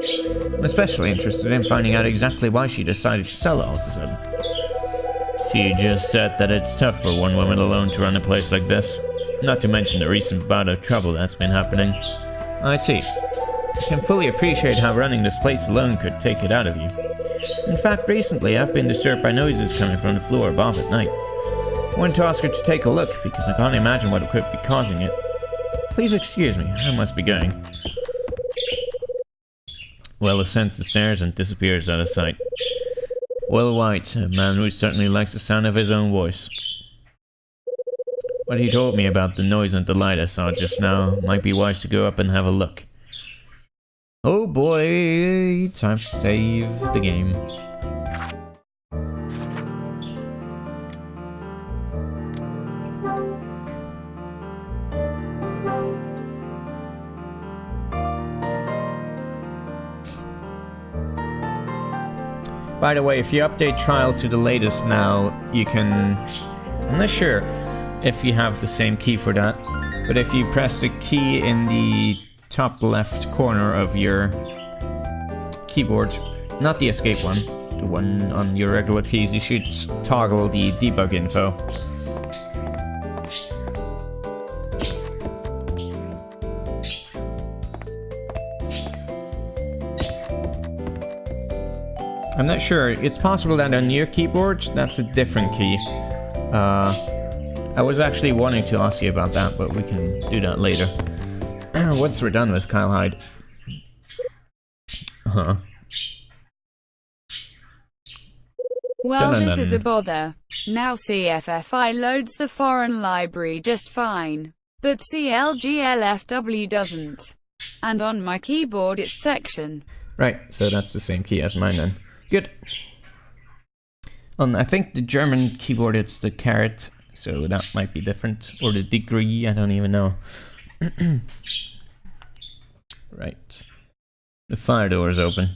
I'm especially interested in finding out exactly why she decided to sell it all of a sudden. She just said that it's tough for one woman alone to run a place like this. Not to mention the recent bout of trouble that's been happening. I see. I can fully appreciate how running this place alone could take it out of you. In fact, recently I've been disturbed by noises coming from the floor above at night. I wanted to ask her to take a look because I can't imagine what could be causing it. Please excuse me, I must be going. Will ascends the stairs and disappears out of sight. Will White, a man who certainly likes the sound of his own voice. What he told me about the noise and the light I saw just now might be wise to go up and have a look. Oh boy, time to save the game. By the way, if you update trial to the latest now, you can... I'm not sure if you have the same key for that, but if you press the key in the top left corner of your keyboard, not the escape one, the one on your regular keys, you should toggle the debug info. I'm not sure, it's possible that on your keyboard, that's a different key. I was actually wanting to ask you about that, but we can do that later. Once we're done with Kyle Hyde. Huh. Well, this is a bother. Now CFFI loads the foreign library just fine, but CLGLFW doesn't. And on my keyboard it's section. Right, so that's the same key as mine then. Good. I think the German keyboard it's the caret, so that might be different. Or the degree, I don't even know. Right. The fire door is open.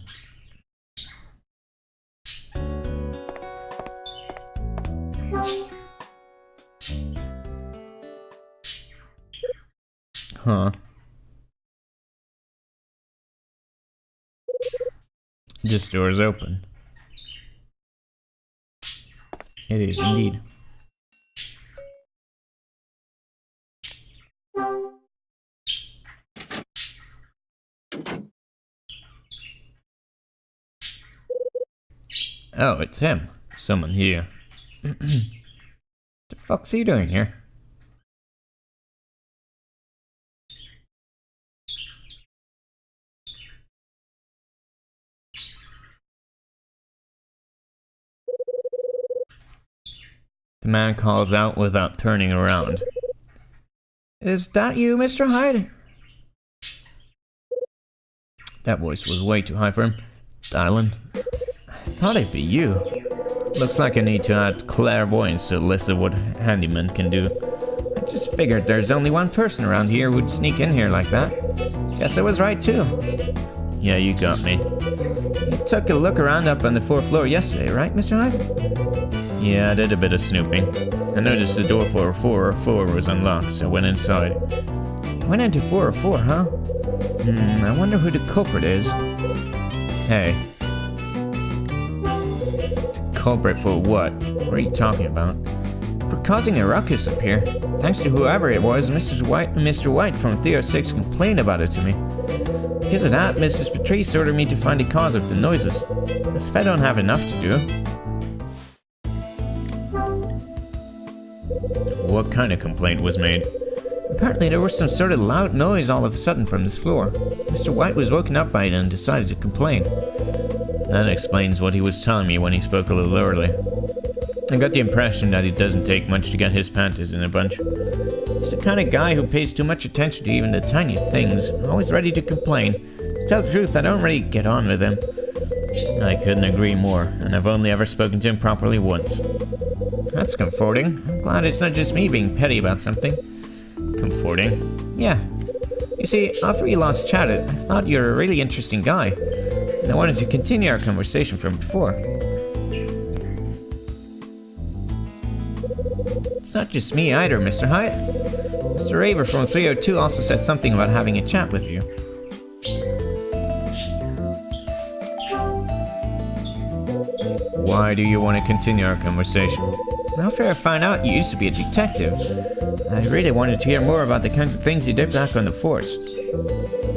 Huh. This door is open. It is indeed. Oh, it's him. Someone here. The fuck's he doing here? The man calls out without turning around. Is that you, Mr. Hyde? That voice was way too high for him. Dialing. I thought it'd be you. Looks like I need to add clairvoyance to the list of what handyman can do. I just figured there's only one person around here who'd sneak in here like that. Guess I was right too. Yeah, you got me. You took a look around up on the 4th floor yesterday, right, Mr. Hyde? Yeah, I did a bit of snooping. I noticed the door for 404 was unlocked, so I went inside. Went into 404, huh? I wonder who the culprit is. Hey. The culprit for what? What are you talking about? For causing a ruckus up here. Thanks to whoever it was, Mr. White from Theo 6 complained about it to me. Because of that, Mrs. Patrice ordered me to find the cause of the noises. As if I don't have enough to do. What kind of complaint was made? Apparently there was some sort of loud noise all of a sudden from this floor. Mr. White was woken up by it and decided to complain. That explains what he was telling me when he spoke a little early. I got the impression that it doesn't take much to get his panties in a bunch. He's the kind of guy who pays too much attention to even the tiniest things, always ready to complain. To tell the truth, I don't really get on with him. I couldn't agree more, and I've only ever spoken to him properly once. That's comforting. I'm glad it's not just me being petty about something. Comforting? Yeah. You see, after we last chatted, I thought you were a really interesting guy. And I wanted to continue our conversation from before. It's not just me either, Mr. Hyatt. Mr. Raver from 302 also said something about having a chat with you. Why do you want to continue our conversation? After I found out you used to be a detective, I really wanted to hear more about the kinds of things you did back on the force.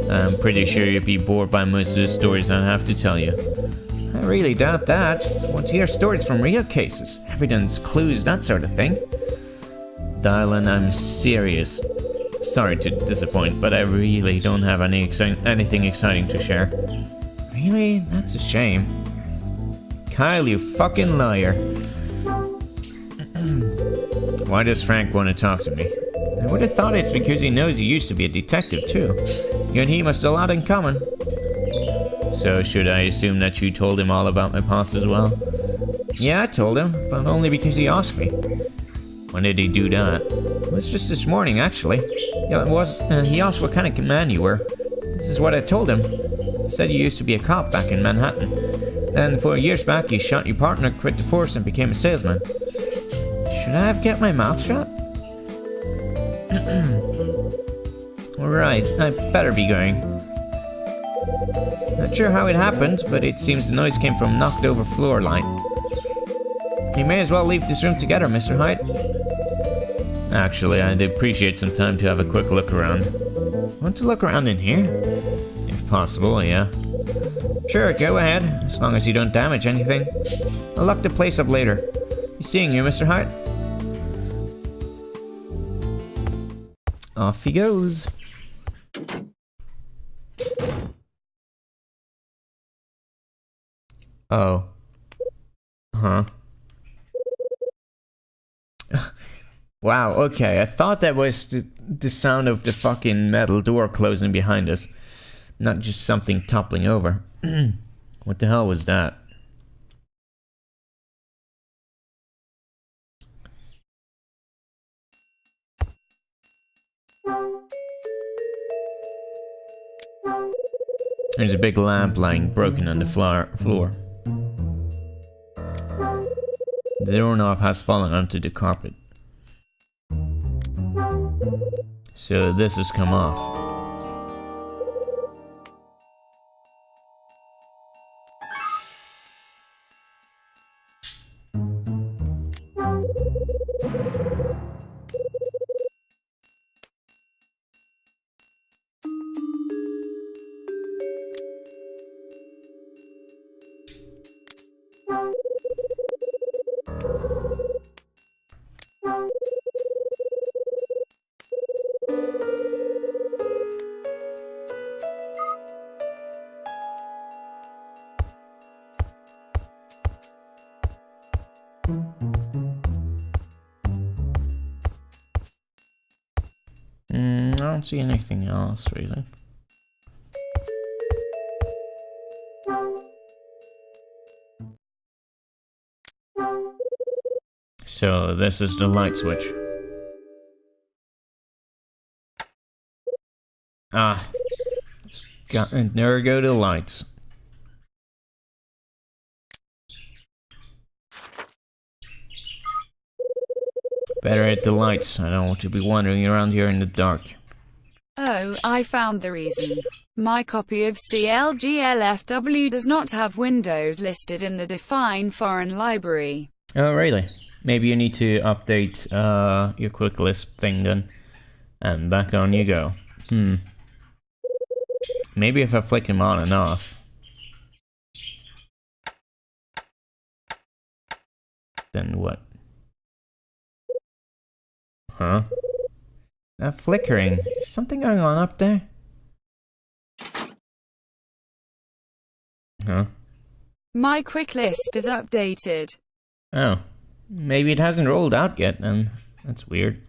I'm pretty sure you'd be bored by most of the stories I have to tell you. I really doubt that. I want to hear stories from real cases, evidence, clues, that sort of thing. Dylan, I'm serious. Sorry to disappoint, but I really don't have anything exciting to share. Really? That's a shame. Kyle, you fucking liar. Why does Frank want to talk to me? I would have thought it's because he knows you used to be a detective too. You and he must have a lot in common. So should I assume that you told him all about my past as well? Yeah, I told him, but only because he asked me. When did he do that? It was just this morning, actually. Yeah, he asked what kind of man you were. This is what I told him. He said you used to be a cop back in Manhattan. Then 4 years back, you shot your partner, quit the force, and became a salesman. Should I have kept my mouth shut? Alright, I better be going. Not sure how it happened, but it seems the noise came from knocked over floor light. You may as well leave this room together, Mr. Hyde. Actually, I'd appreciate some time to have a quick look around. Want to look around in here? If possible, yeah. Sure, go ahead, as long as you don't damage anything. I'll lock the place up later. Be seeing you, Mr. Hart. Off he goes. Oh. Huh. Wow, okay, I thought that was the sound of the fucking metal door closing behind us. Not just something toppling over. What the hell was that? There's a big lamp lying broken on the floor. The doorknob has fallen onto the carpet. So this has come off. I don't see anything else, really. So, this is the light switch. Ah. There go the lights. Better hit the lights. I don't want to be wandering around here in the dark. Oh, I found the reason. My copy of CLGLFW does not have Windows listed in the Define Foreign Library. Oh, really? Maybe you need to update your quick list thing then. And back on you go. Maybe if I flick him on and off. Then what? Huh? That flickering. Is something going on up there? Huh? My quick lisp is updated. Oh. Maybe it hasn't rolled out yet, then. That's weird.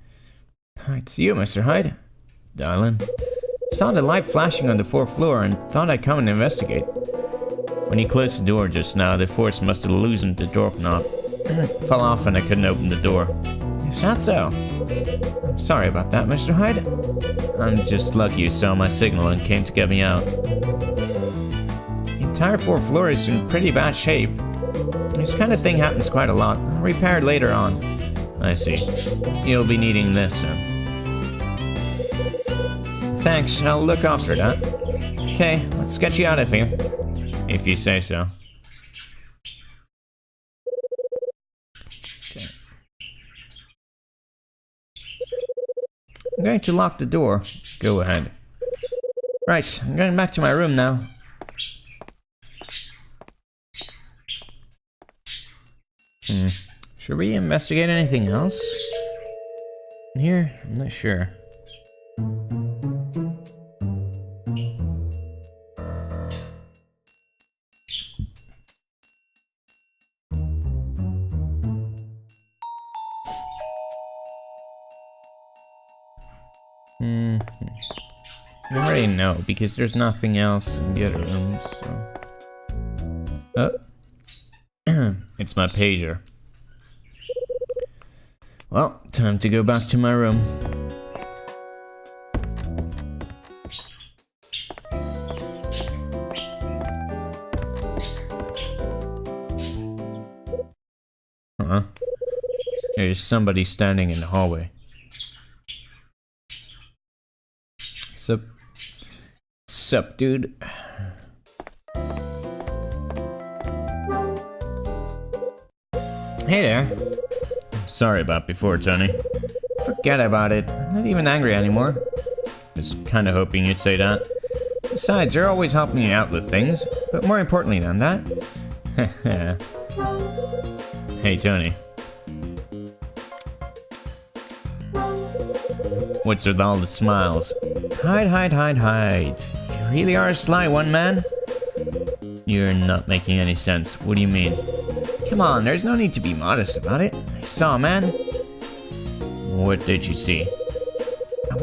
It's you, Mr. Hyde. Darling. Saw the light flashing on the 4th floor and thought I'd come and investigate. When you closed the door just now, the force must have loosened the doorknob. fell off and I couldn't open the door. Is that so? I'm sorry about that, Mr. Hyde. I'm just lucky you saw my signal and came to get me out. The entire fourth floor is in pretty bad shape. This kind of thing happens quite a lot. I'll repair it later on. I see. You'll be needing this then. Thanks, I'll look after that. Okay, let's get you out of here. If you say so. Okay. I'm going to lock the door. Go ahead. Right, I'm going back to my room now. Should we investigate anything else? In here? I'm not sure. I already know, because there's nothing else in the other rooms, so... Oh. It's my pager. Well, time to go back to my room. Huh? There's somebody standing in the hallway. Sup, dude? Hey there. Sorry about before, Tony. Forget about it. I'm not even angry anymore. Was kinda hoping you'd say that. Besides, you're always helping me out with things. But more importantly than that... Hey, Tony. What's with all the smiles? Hide. You really are a sly one, man. You're not making any sense. What do you mean? Come on, there's no need to be modest about it. I saw a man. What did you see? I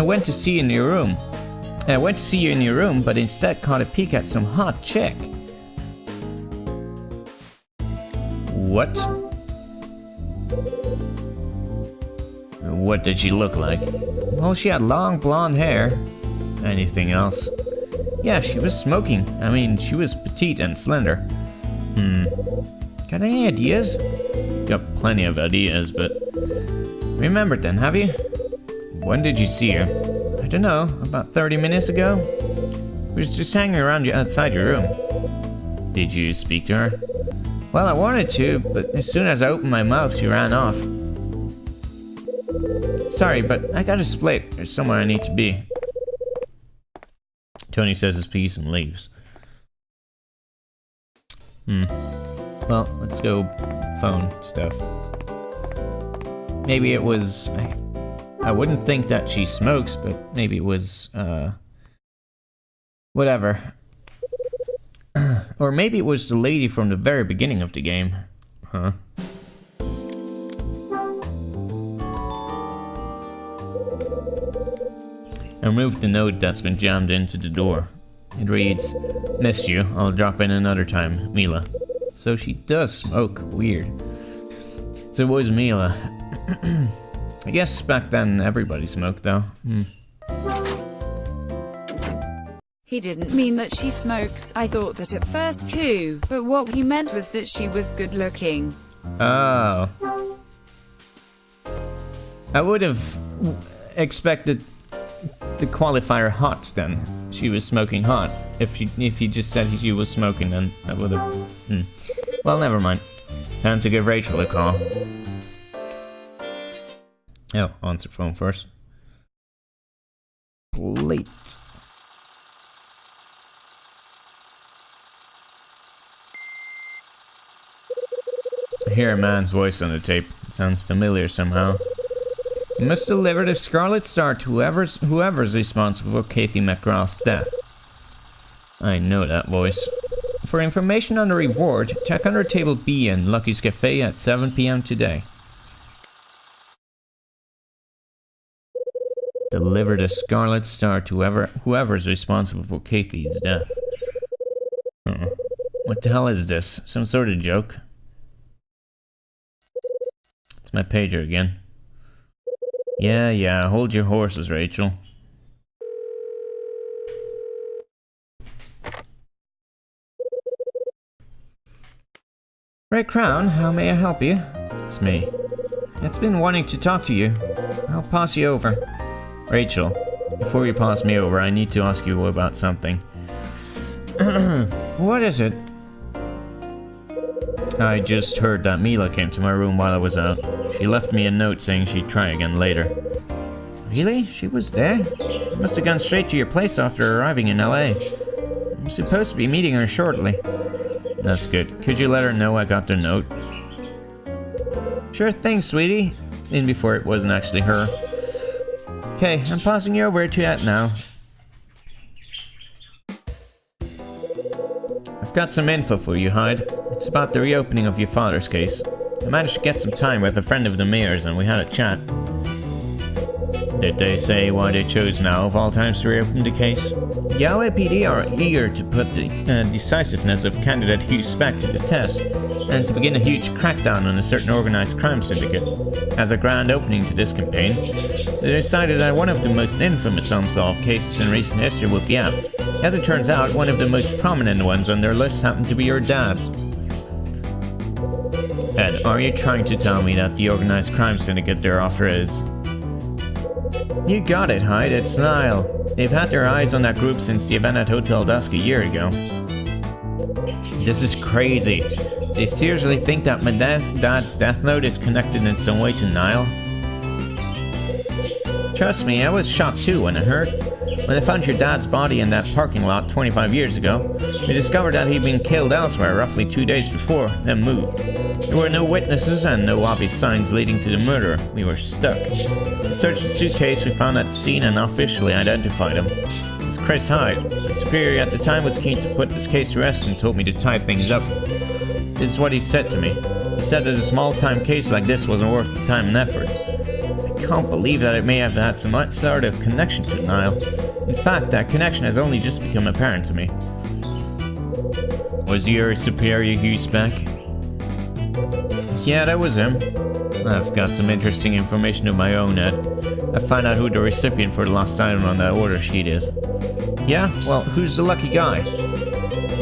went to see you in your room. I went to see you in your room, but instead caught a peek at some hot chick. What? What did she look like? Well, she had long blonde hair. Anything else? Yeah, she was smoking. I mean, she was petite and slender. Got any ideas? Got plenty of ideas, but... Remembered then, have you? When did you see her? I don't know, about 30 minutes ago? We was just hanging around you outside your room. Did you speak to her? Well, I wanted to, but as soon as I opened my mouth, she ran off. Sorry, but I gotta split. There's somewhere I need to be. Tony says his piece and leaves. Well, let's go phone stuff. Maybe it was... I wouldn't think that she smokes, but maybe it was, whatever. Or maybe it was the lady from the very beginning of the game. Huh? I removed the note that's been jammed into the door. It reads, "Missed you, I'll drop in another time, Mila." So she does smoke. Weird. So it was Mila. I guess back then everybody smoked though. He didn't mean that she smokes. I thought that at first too, but what he meant was that she was good looking. Oh. I would have expected the qualifier hot then. She was smoking hot. If he just said she was smoking, then that would have... Well, never mind. Time to give Rachel a call. Oh, answer phone first. Late. I hear a man's voice on the tape. It sounds familiar somehow. You must deliver the Scarlet Star to whoever's responsible for Kathy McGrath's death. I know that voice. For information on the reward, check under table B in Lucky's Cafe at 7 PM today. Deliver the Scarlet Star to whoever's responsible for Kathy's death. What the hell is this? Some sort of joke? It's my pager again. Yeah, hold your horses, Rachel. Ray Crown, how may I help you? It's me. It's been wanting to talk to you. I'll pass you over. Rachel, before you pass me over, I need to ask you about something. What is it? I just heard that Mila came to my room while I was out. She left me a note saying she'd try again later. Really? She was there? She must have gone straight to your place after arriving in LA. I'm supposed to be meeting her shortly. That's good. Could you let her know I got the note? Sure thing, sweetie. In before it wasn't actually her. Okay, I'm passing you over to that now. I've got some info for you, Hyde. It's about the reopening of your father's case. I managed to get some time with a friend of the mayor's and we had a chat. Did they say why they chose now of all times to reopen the case? The LAPD are eager to put the decisiveness of candidate Hugh Speck to the test, and to begin a huge crackdown on a certain organized crime syndicate. As a grand opening to this campaign, they decided that one of the most infamous unsolved cases in recent history would be out. As it turns out, one of the most prominent ones on their list happened to be your dad's. Ed, are you trying to tell me that the organized crime syndicate they're after is... You got it, Hyde, it's Nile. They've had their eyes on that group since the event at Hotel Dusk a year ago. This is crazy. They seriously think that my dad's death note is connected in some way to Nile? Trust me, I was shocked too when I heard. When I found your dad's body in that parking lot 25 years ago, we discovered that he'd been killed elsewhere roughly 2 days before, then moved. There were no witnesses and no obvious signs leading to the murder. We were stuck. We searched the suitcase, we found that scene and officially identified him. It's Chris Hyde. My superior at the time was keen to put this case to rest and told me to tie things up. This is what he said to me. He said that a small-time case like this wasn't worth the time and effort. I can't believe that it may have had some sort of connection to Nile. In fact, that connection has only just become apparent to me. Was your superior Hugh Speck? Yeah, that was him. I've got some interesting information of my own, Ed. I found out who the recipient for the lost item on that order sheet is. Yeah? Well, who's the lucky guy?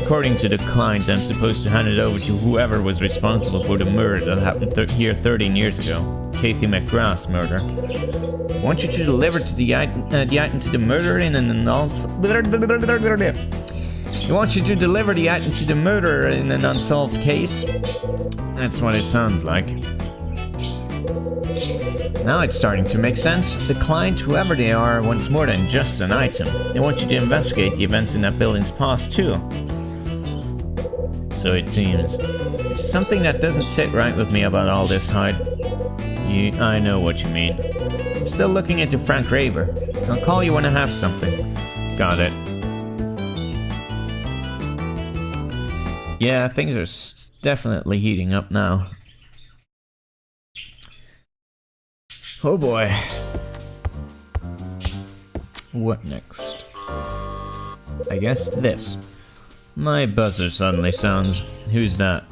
According to the client, I'm supposed to hand it over to whoever was responsible for the murder that happened here 13 years ago. Kathy McGrath's murder. I want you to deliver to the item to the murderer in an unsolved case. That's what it sounds like. Now it's starting to make sense. The client, whoever they are, wants more than just an item. They want you to investigate the events in that building's past too. So it seems. There's something that doesn't sit right with me about all this, Hyde. I know what you mean. I'm still looking into Frank Raver. I'll call you when I have something. Got it. Yeah, things are definitely heating up now. Oh boy. What next? I guess this. My buzzer suddenly sounds. Who's that?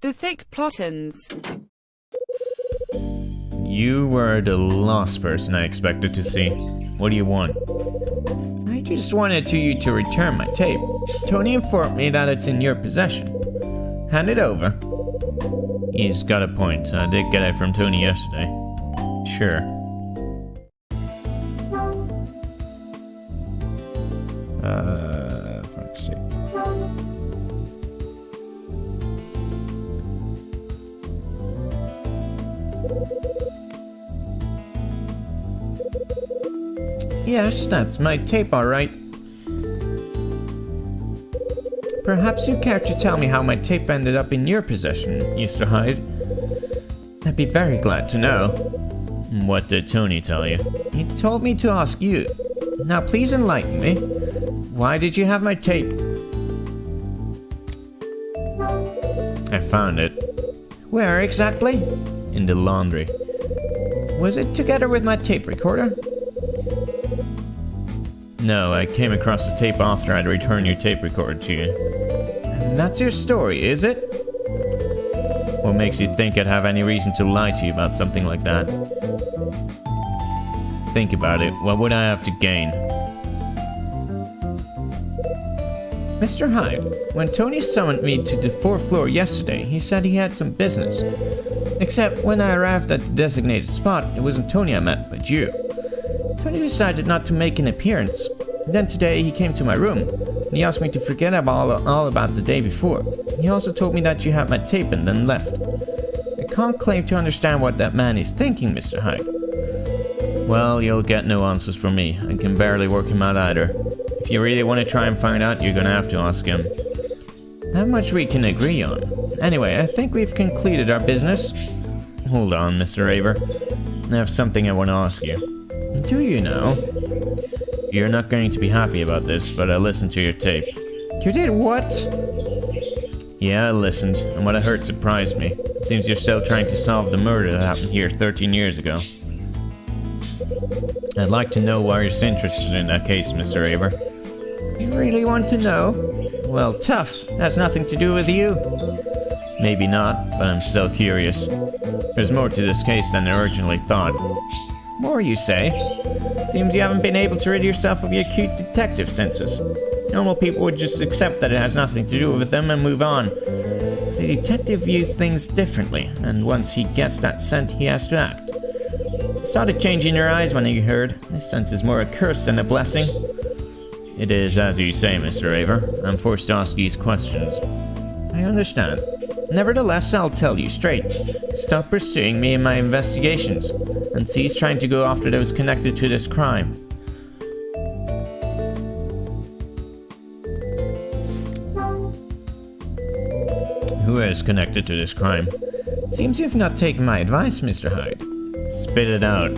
The thick plottins. You were the last person I expected to see. What do you want? I just wanted you to return my tape. Tony informed me that it's in your possession. Hand it over. He's got a point. I did get it from Tony yesterday. Sure. Let's see. Yes, that's my tape, all right. Perhaps you care to tell me how my tape ended up in your possession, Mr. Hyde? I'd be very glad to know. What did Tony tell you? He told me to ask you. Now please enlighten me. Why did you have my tape? I found it. Where exactly? In the laundry. Was it together with my tape recorder? No, I came across the tape after I'd returned your tape recorder to you. And that's your story, is it? What makes you think I'd have any reason to lie to you about something like that? Think about it. What would I have to gain? Mr. Hyde, when Tony summoned me to the 4th floor yesterday, he said he had some business. Except when I arrived at the designated spot, it wasn't Tony I met, but you. Tony decided not to make an appearance. Then today he came to my room, and he asked me to forget all about the day before. He also told me that you had my tape and then left. I can't claim to understand what that man is thinking, Mr. Hyde. Well, you'll get no answers from me. I can barely work him out either. If you really want to try and find out, you're gonna have to ask him. Not much we can agree on. Anyway, I think we've concluded our business. Hold on, Mr. Raver. I have something I want to ask you. Do you know? You're not going to be happy about this, but I listened to your tape. You did what? Yeah, I listened, and what I heard surprised me. It seems you're still trying to solve the murder that happened here 13 years ago. I'd like to know why you're so interested in that case, Mr. Raver. You really want to know? Well, tough. Has nothing to do with you. Maybe not, but I'm still curious. There's more to this case than I originally thought. More, you say? Seems you haven't been able to rid yourself of your cute detective senses. Normal people would just accept that it has nothing to do with them and move on. The detective views things differently, and once he gets that scent, he has to act. I saw the change in your eyes when you heard. This sense is more a curse than a blessing. It is as you say, Mr. Raver. I'm forced to ask these questions. I understand. Nevertheless, I'll tell you straight. Stop pursuing me in my investigations, and cease trying to go after those connected to this crime. Who is connected to this crime? Seems you've not taken my advice, Mr. Hyde. Spit it out.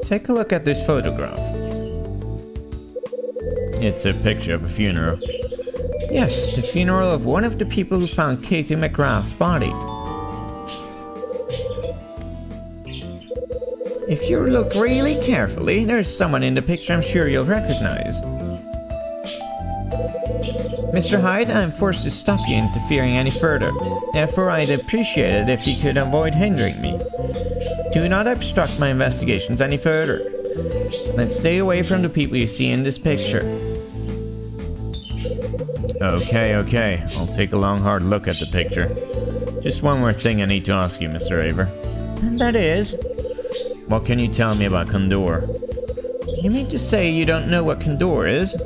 Take a look at this photograph. It's a picture of a funeral. Yes, the funeral of one of the people who found Kathy McGrath's body. If you look really carefully, there's someone in the picture I'm sure you'll recognize. Mr. Hyde, I'm forced to stop you interfering any further. Therefore, I'd appreciate it if you could avoid hindering me. Do not obstruct my investigations any further. Let's stay away from the people you see in this picture. Okay. I'll take a long, hard look at the picture. Just one more thing I need to ask you, Mr. Raver. And that is? What can you tell me about Condor? You mean to say you don't know what Condor is?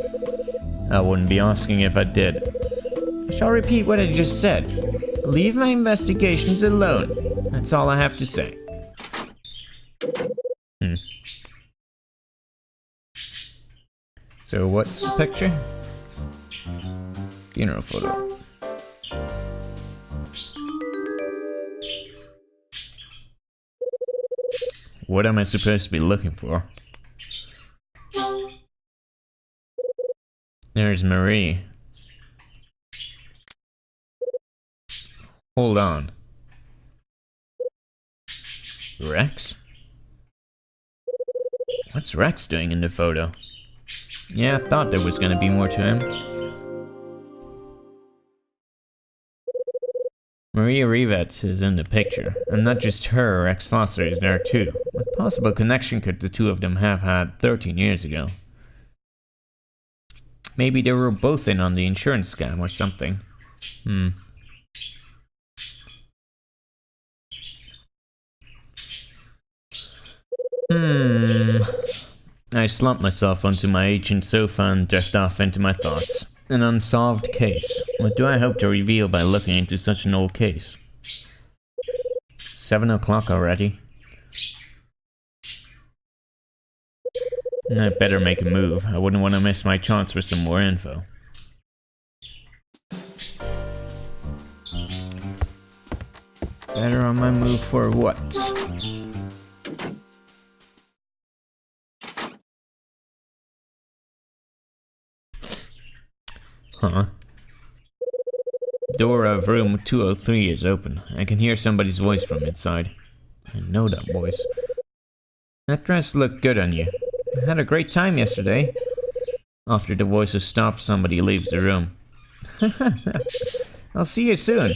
I wouldn't be asking if I did. I shall repeat what I just said. Leave my investigations alone. That's all I have to say. So what's the picture? Funeral photo. What am I supposed to be looking for? There's Marie. Hold on. Rex? What's Rex doing in the photo? Yeah, I thought there was gonna be more to him. Maria Rivets is in the picture, and not just her, Rex Foster is there too. What possible connection could the two of them have had 13 years ago? Maybe they were both in on the insurance scam or something. I slump myself onto my ancient sofa and drift off into my thoughts. An unsolved case. What do I hope to reveal by looking into such an old case? 7 o'clock already? I better make a move. I wouldn't want to miss my chance for some more info. Better on my move for what? Huh? Door of room 203 is open. I can hear somebody's voice from inside. I know that voice. That dress looked good on you. I had a great time yesterday. After the voices stop, somebody leaves the room. I'll see you soon.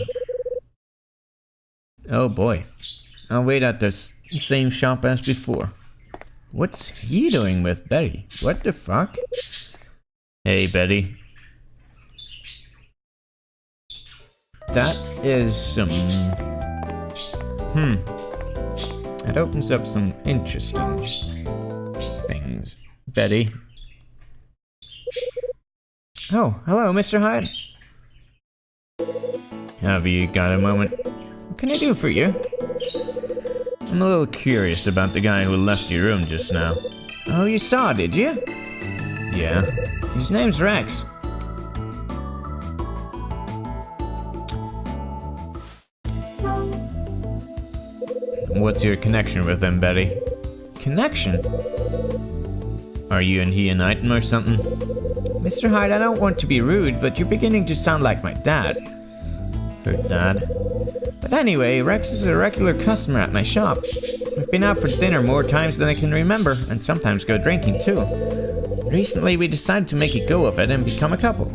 Oh boy. I'll wait at the same shop as before. What's he doing with Betty? What the fuck? Hey, Betty. That is some... It opens up some interesting things. Betty. Oh, hello, Mr. Hyde. Have you got a moment? What can I do for you? I'm a little curious about the guy who left your room just now. Oh, you saw, did you? Yeah. His name's Rex. What's your connection with him, Betty? Connection? Are you and he an item or something? Mr. Hyde, I don't want to be rude, but you're beginning to sound like my dad. Her dad? But anyway, Rex is a regular customer at my shop. We've been out for dinner more times than I can remember, and sometimes go drinking too. Recently, we decided to make a go of it and become a couple.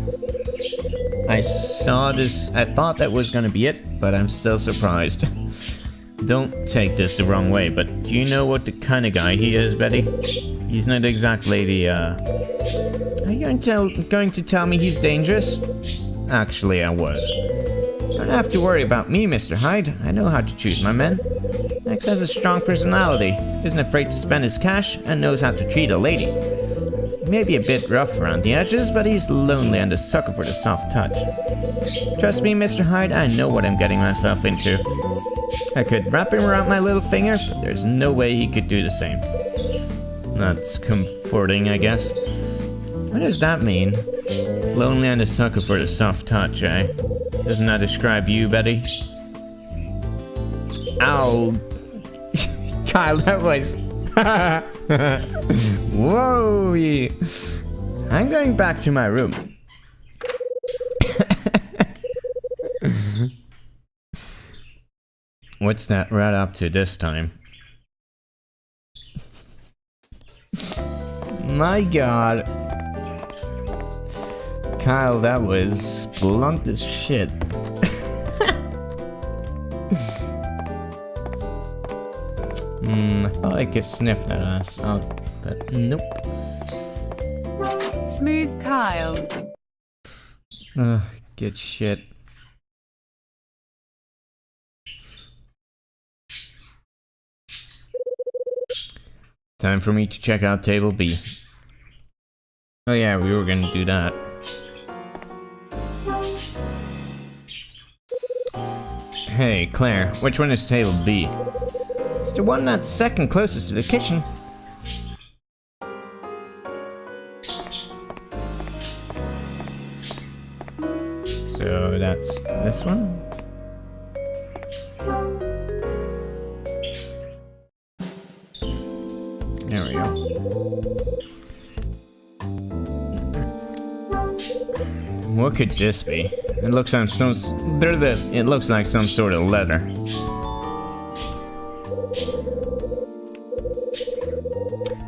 I thought that was gonna be it, but I'm still surprised. Don't take this the wrong way, but do you know what the kind of guy he is, Betty? He's not exactly the, Are you going to tell me he's dangerous? Actually, I was. Don't have to worry about me, Mr. Hyde. I know how to choose my men. Rex has a strong personality, isn't afraid to spend his cash, and knows how to treat a lady. Maybe a bit rough around the edges, but he's lonely and a sucker for the soft touch. Trust me, Mr. Hyde, I know what I'm getting myself into. I could wrap him around my little finger, but there's no way he could do the same. That's comforting, I guess. What does that mean? Lonely and a sucker for the soft touch, eh? Doesn't that describe you, Betty? Ow! Kyle, that was... Whoa! I'm going back to my room. What's that rat up to this time? My god. Kyle, that was blunt as shit. I thought I could sniff that ass out, but nope. Smooth Kyle. Ugh, good shit. Time for me to check out table B. Oh yeah, we were gonna do that. Hey, Claire, which one is table B? It's the one that's second closest to the kitchen. So that's this one? There we go. What could this be? It looks like it looks like some sort of letter.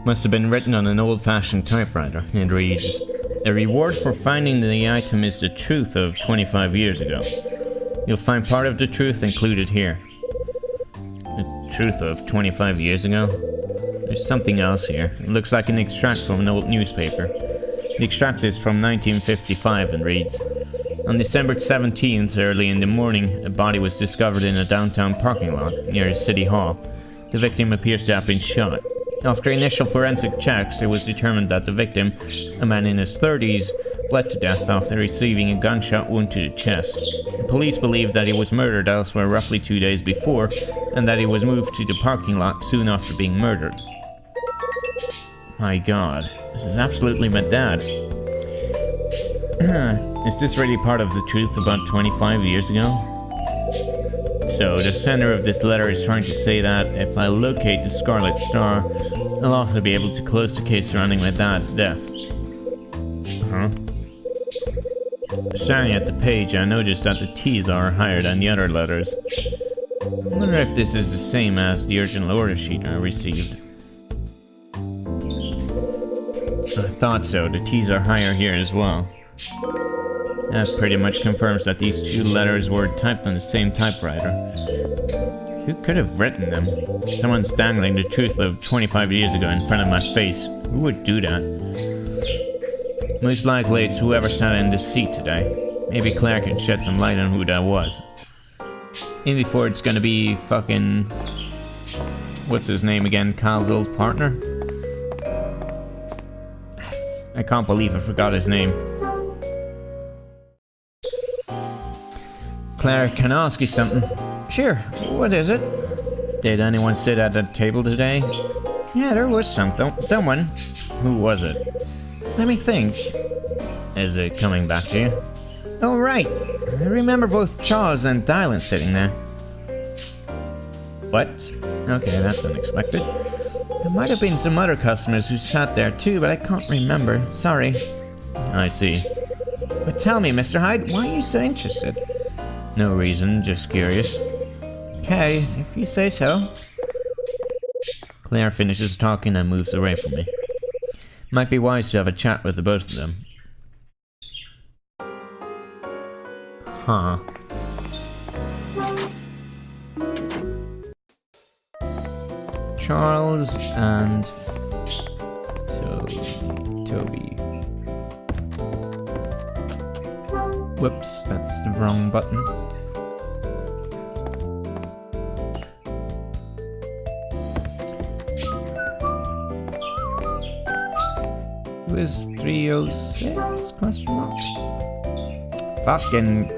Must have been written on an old-fashioned typewriter. It reads, "A reward for finding the item is the truth of 25 years ago. You'll find part of the truth included here." The truth of 25 years ago? There's something else here. It looks like an extract from an old newspaper. The extract is from 1955 and reads, "On December 17th, early in the morning, a body was discovered in a downtown parking lot near City Hall. The victim appears to have been shot. After initial forensic checks, it was determined that the victim, a man in his 30s, bled to death after receiving a gunshot wound to the chest. The police believe that he was murdered elsewhere roughly 2 days before, and that he was moved to the parking lot soon after being murdered." My god, this is absolutely my dad. Is this really part of the truth about 25 years ago? So, the sender of this letter is trying to say that if I locate the Scarlet Star, I'll also be able to close the case surrounding my dad's death. Huh? Staring at the page, I noticed that the T's are higher than the other letters. I wonder if this is the same as the urgent order sheet I received. I thought so. The T's are higher here as well. That pretty much confirms that these two letters were typed on the same typewriter. Who could have written them? Someone's dangling the truth of 25 years ago in front of my face. Who would do that? Most likely it's whoever sat in this seat today. Maybe Claire can shed some light on who that was. In before it's gonna be fucking... what's his name again? Kyle's old partner? I can't believe I forgot his name. Claire, can I ask you something? Sure, what is it? Did anyone sit at the table today? Yeah, there was someone. Who was it? Let me think. Is it coming back to you? Oh, right. I remember both Charles and Dylan sitting there. What? Okay, that's unexpected. There might have been some other customers who sat there too, but I can't remember. Sorry. I see. But tell me, Mr. Hyde, why are you so interested? No reason, just curious. Okay, if you say so. Claire finishes talking and moves away from me. Might be wise to have a chat with the both of them. Huh. Charles and Toby. Whoops, that's the wrong button. Who is 306? Question mark. Fucking.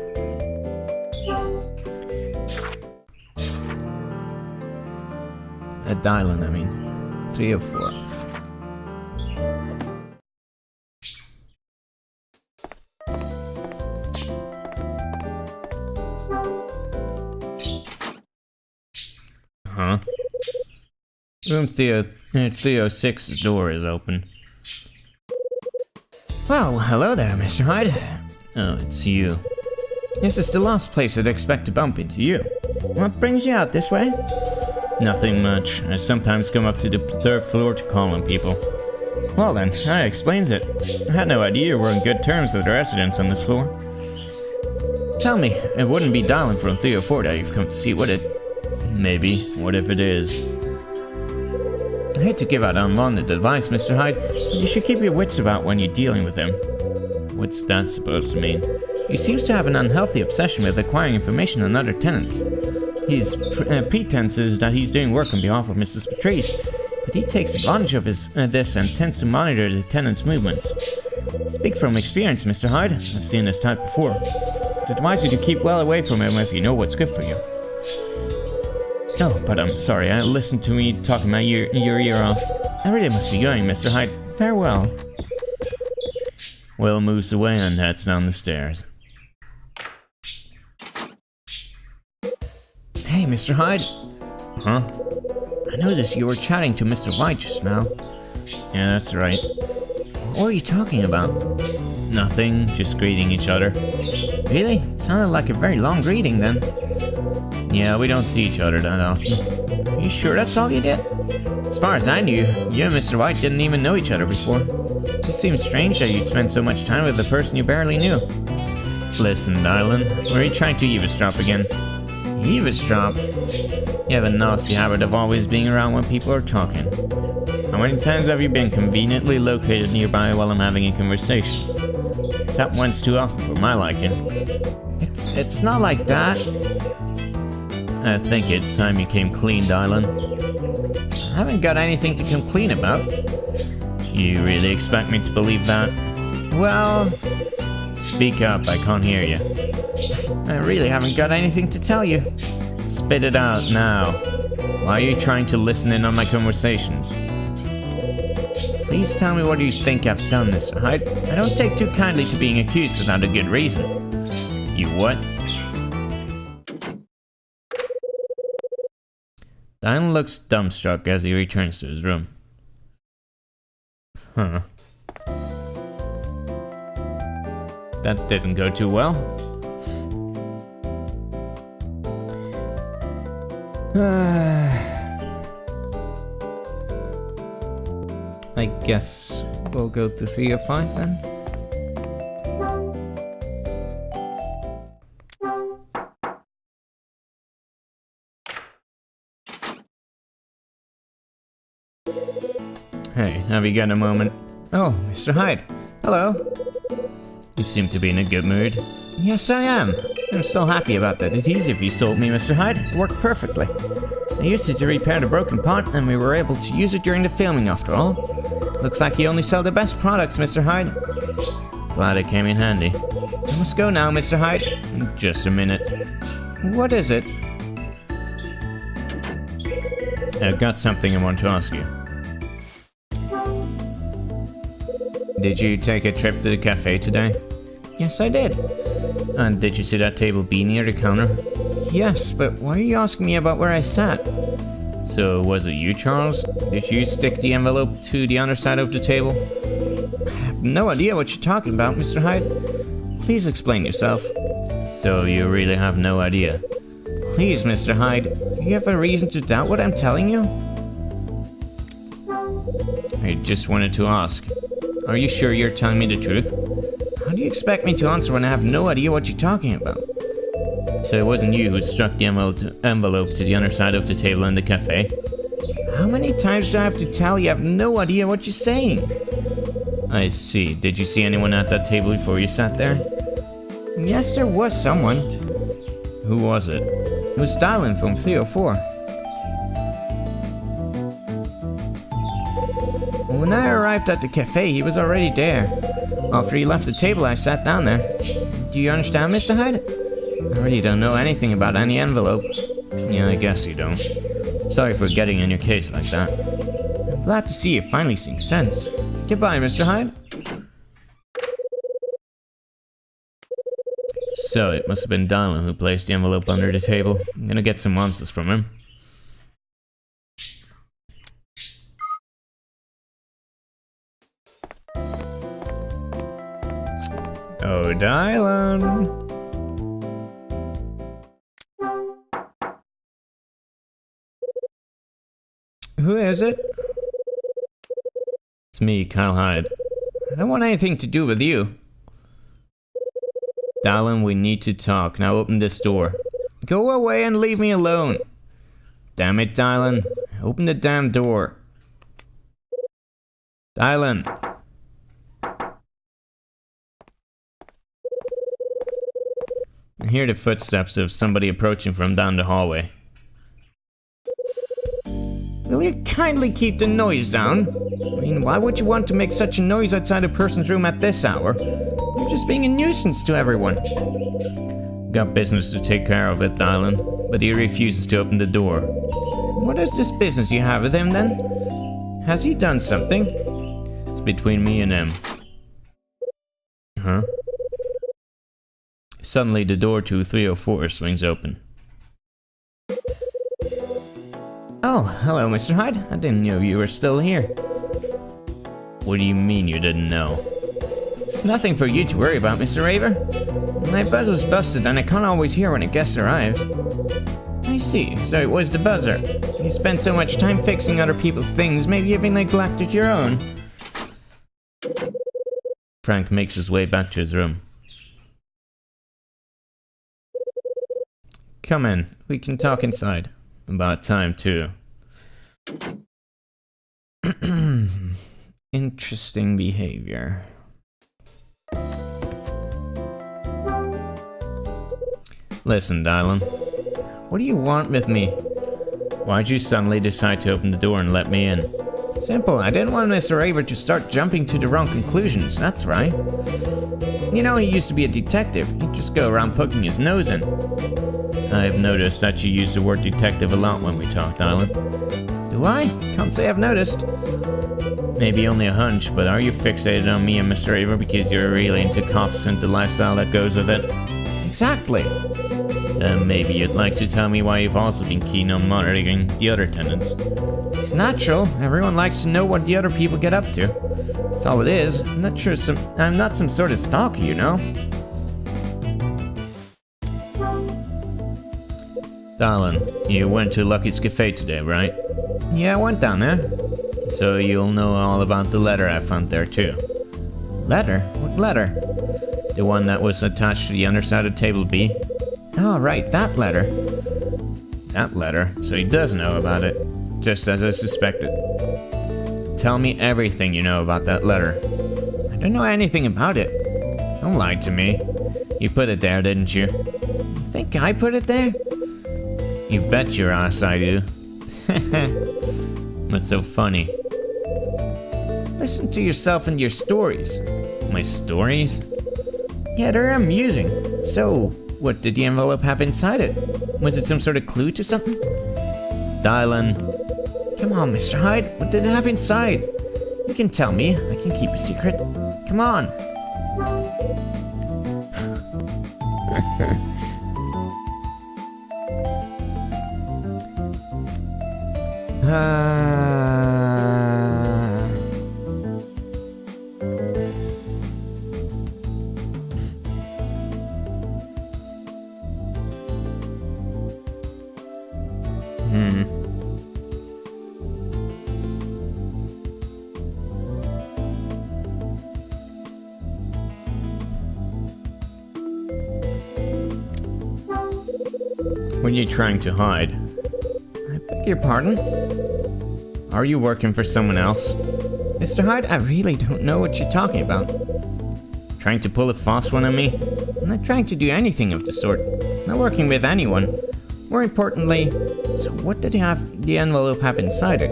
A Dylan, I mean. 304. Huh? Room 306's door is open. Well, hello there, Mr. Hyde. Oh, it's you. This is the last place I'd expect to bump into you. What brings you out this way? Nothing much. I sometimes come up to the 3rd floor to call on people. Well then, that explains it. I had no idea you were on good terms with the residents on this floor. Tell me, it wouldn't be Dylan from 304 that you've come to see, would it? Maybe. What if it is? I hate to give out unwanted advice, Mr. Hyde, but you should keep your wits about when you're dealing with him. What's that supposed to mean? He seems to have an unhealthy obsession with acquiring information on other tenants. His pretense is that he's doing work on behalf of Mrs. Patrice, but he takes advantage of this and tends to monitor the tenants' movements. Speak from experience, Mr. Hyde. I've seen this type before. I'd advise you to keep well away from him if you know what's good for you. Oh, but I'm sorry, I listened to me talking my your ear off. I really must be going, Mr. Hyde. Farewell. Will moves away and heads down the stairs. Hey, Mr. Hyde. Huh? I noticed you were chatting to Mr. White just now. Yeah, that's right. What were you talking about? Nothing, just greeting each other. Really? Sounded like a very long greeting then. Yeah, we don't see each other that often. Are you sure that's all you did? As far as I knew, you and Mr. White didn't even know each other before. It just seems strange that you'd spend so much time with a person you barely knew. Listen, Dylan, were you trying to eavesdrop again? Eavesdrop? You have a nasty habit of always being around when people are talking. How many times have you been conveniently located nearby while I'm having a conversation? It's happened once too often for my liking. It's not like that. I think it's time you came clean, Dylan. I haven't got anything to come clean about. You really expect me to believe that? Well, speak up, I can't hear you. I really haven't got anything to tell you. Spit it out now. Why are you trying to listen in on my conversations? Please tell me what you think I've done, Mr. Hyde. I don't take too kindly to being accused without a good reason. You what? Dylan looks dumbstruck as he returns to his room. Huh. That didn't go too well. I guess we'll go to 305 then. Hey, have you got a moment? Oh, Mr. Hyde. Hello. You seem to be in a good mood. Yes, I am. I'm still happy about that adhesive you sold me, Mr. Hyde. It worked perfectly. I used it to repair the broken pot, and we were able to use it during the filming after all. Looks like you only sell the best products, Mr. Hyde. Glad it came in handy. I must go now, Mr. Hyde. Just a minute. What is it? I've got something I want to ask you. Did you take a trip to the cafe today? Yes, I did. And did you see that table B near the counter? Yes, but why are you asking me about where I sat? So, was it you, Charles? Did you stick the envelope to the underside of the table? I have no idea what you're talking about, Mr. Hyde. Please explain yourself. So, you really have no idea? Please, Mr. Hyde, do you have a reason to doubt what I'm telling you? I just wanted to ask. Are you sure you're telling me the truth? How do you expect me to answer when I have no idea what you're talking about? So it wasn't you who struck the envelope to the underside of the table in the cafe? How many times do I have to tell you I have no idea what you're saying? I see. Did you see anyone at that table before you sat there? Yes, there was someone. Who was it? It was Dylan from 304. When I arrived at the cafe, he was already there. After he left the table, I sat down there. Do you understand, Mr. Hyde? I really don't know anything about any envelope. Yeah, I guess you don't. Sorry for getting in your case like that. I'm glad to see you finally seeing sense. Goodbye, Mr. Hyde. So, it must have been Dylan who placed the envelope under the table. I'm gonna get some answers from him. Oh, Dylan. Who is it? It's me, Kyle Hyde. I don't want anything to do with you. Dylan, we need to talk. Now open this door. Go away and leave me alone. Damn it, Dylan. Open the damn door. Dylan. I hear the footsteps of somebody approaching from down the hallway. Will you kindly keep the noise down? I mean, why would you want to make such a noise outside a person's room at this hour? You're just being a nuisance to everyone. Got business to take care of it, Dylan, but he refuses to open the door. What is this business you have with him, then? Has he done something? It's between me and him. Huh? Suddenly, the door to 304 swings open. Oh, hello, Mr. Hyde. I didn't know you were still here. What do you mean you didn't know? It's nothing for you to worry about, Mr. Raver. My buzzer's busted and I can't always hear when a guest arrives. I see, so it was the buzzer. You spent so much time fixing other people's things, maybe even neglected your own. Frank makes his way back to his room. Come in, we can talk inside. About time, too. Interesting behavior. Listen, Dylan. What do you want with me? Why'd you suddenly decide to open the door and let me in? Simple, I didn't want Mr. Raver to start jumping to the wrong conclusions, that's right. You know, he used to be a detective. He'd just go around poking his nose in. I've noticed that you use the word detective a lot when we talk, Dylan. Do I? Can't say I've noticed. Maybe only a hunch, but are you fixated on me and Mr. Raver because you're really into cops and the lifestyle that goes with it? Exactly. Then maybe you'd like to tell me why you've also been keen on monitoring the other tenants. It's natural. Everyone likes to know what the other people get up to. That's all it is. I'm not some sort of stalker, you know. Dylan, you went to Lucky's Cafe today, right? Yeah, I went down there. So you'll know all about the letter I found there too. Letter? What letter? The one that was attached to the underside of table B. Oh, right, that letter. That letter, so he does know about it, just as I suspected. Tell me everything you know about that letter. I don't know anything about it. Don't lie to me. You put it there, didn't you? You think I put it there? You bet your ass I do. What's so funny? Listen to yourself and your stories. My stories? Yeah, they're amusing. So, what did the envelope have inside it? Was it some sort of clue to something? Dylan. Come on, Mr. Hyde. What did it have inside? You can tell me. I can keep a secret. Come on. What are you trying to hide? I beg your pardon? Are you working for someone else? Mr. Hyde, I really don't know what you're talking about. Trying to pull a fast one on me? I'm not trying to do anything of the sort. Not working with anyone. More importantly, so what did the envelope have inside it?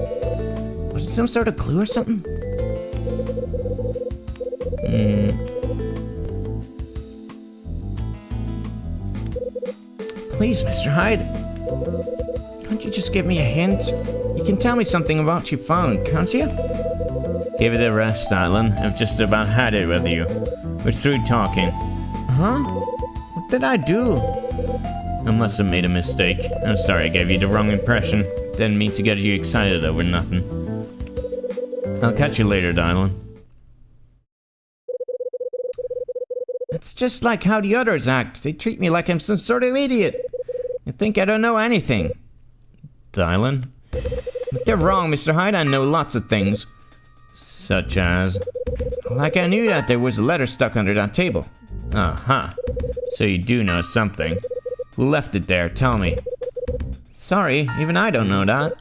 Was it some sort of clue or something? Please, Mr. Hyde. Can't you just give me a hint? You can tell me something about what you found, can't you? Give it a rest, Dylan. I've just about had it with you. We're through talking. Huh? What did I do? I must have made a mistake. I'm sorry I gave you the wrong impression. Didn't mean to get you excited over nothing. I'll catch you later, Dylan. It's just like how the others act. They treat me like I'm some sort of idiot. They think I don't know anything. Dylan? But they're wrong, Mr. Hyde. I know lots of things. Such as? Like I knew that there was a letter stuck under that table. Uh-huh. So you do know something. Who left it there? Tell me. Sorry, even I don't know that.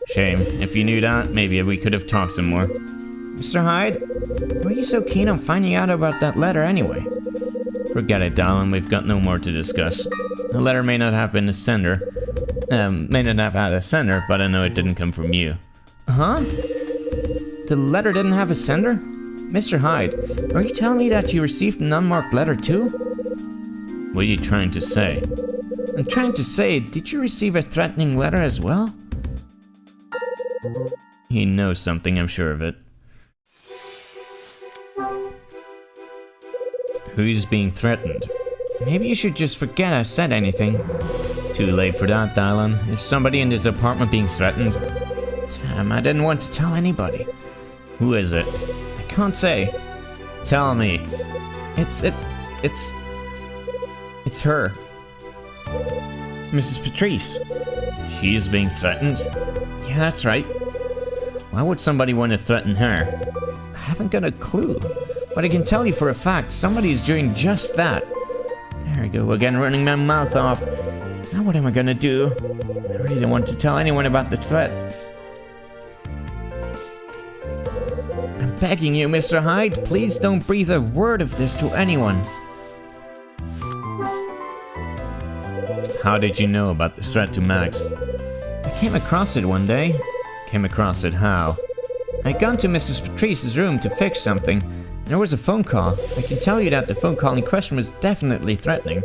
Shame. If you knew that, maybe we could have talked some more. Mr. Hyde, why are you so keen on finding out about that letter anyway? Forget it, Dylan. We've got no more to discuss. The letter may not have been the sender. May not have had a sender, but I know it didn't come from you. Huh? The letter didn't have a sender? Mr. Hyde, are you telling me that you received an unmarked letter too? What are you trying to say? I'm trying to say, did you receive a threatening letter as well? He knows something, I'm sure of it. Who's being threatened? Maybe you should just forget I said anything. Too late for that, Dylan. Is somebody in this apartment being threatened? Damn, I didn't want to tell anybody. Who is it? I can't say. Tell me. It's her. Mrs. Patrice. She's being threatened? Yeah, that's right. Why would somebody want to threaten her? I haven't got a clue. But I can tell you for a fact, somebody's doing just that. There I go again, running my mouth off. Now what am I gonna do? I really don't want to tell anyone about the threat. I'm begging you, Mr. Hyde, please don't breathe a word of this to anyone. How did you know about the threat to Max? I came across it one day. Came across it how? I'd gone to Mrs. Patrice's room to fix something. There was a phone call. I can tell you that the phone call in question was definitely threatening.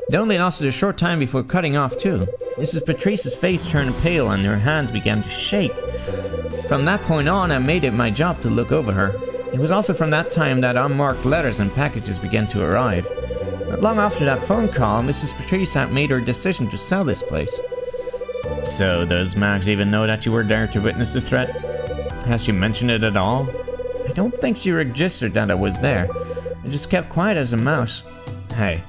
It only lasted a short time before cutting off too. Mrs. Patrice's face turned pale and her hands began to shake. From that point on, I made it my job to look over her. It was also from that time that unmarked letters and packages began to arrive. Not long after that phone call, Mrs. Patrice had made her decision to sell this place. So, does Max even know that you were there to witness the threat? Has she mentioned it at all? I don't think she registered that I was there. I just kept quiet as a mouse. Hey.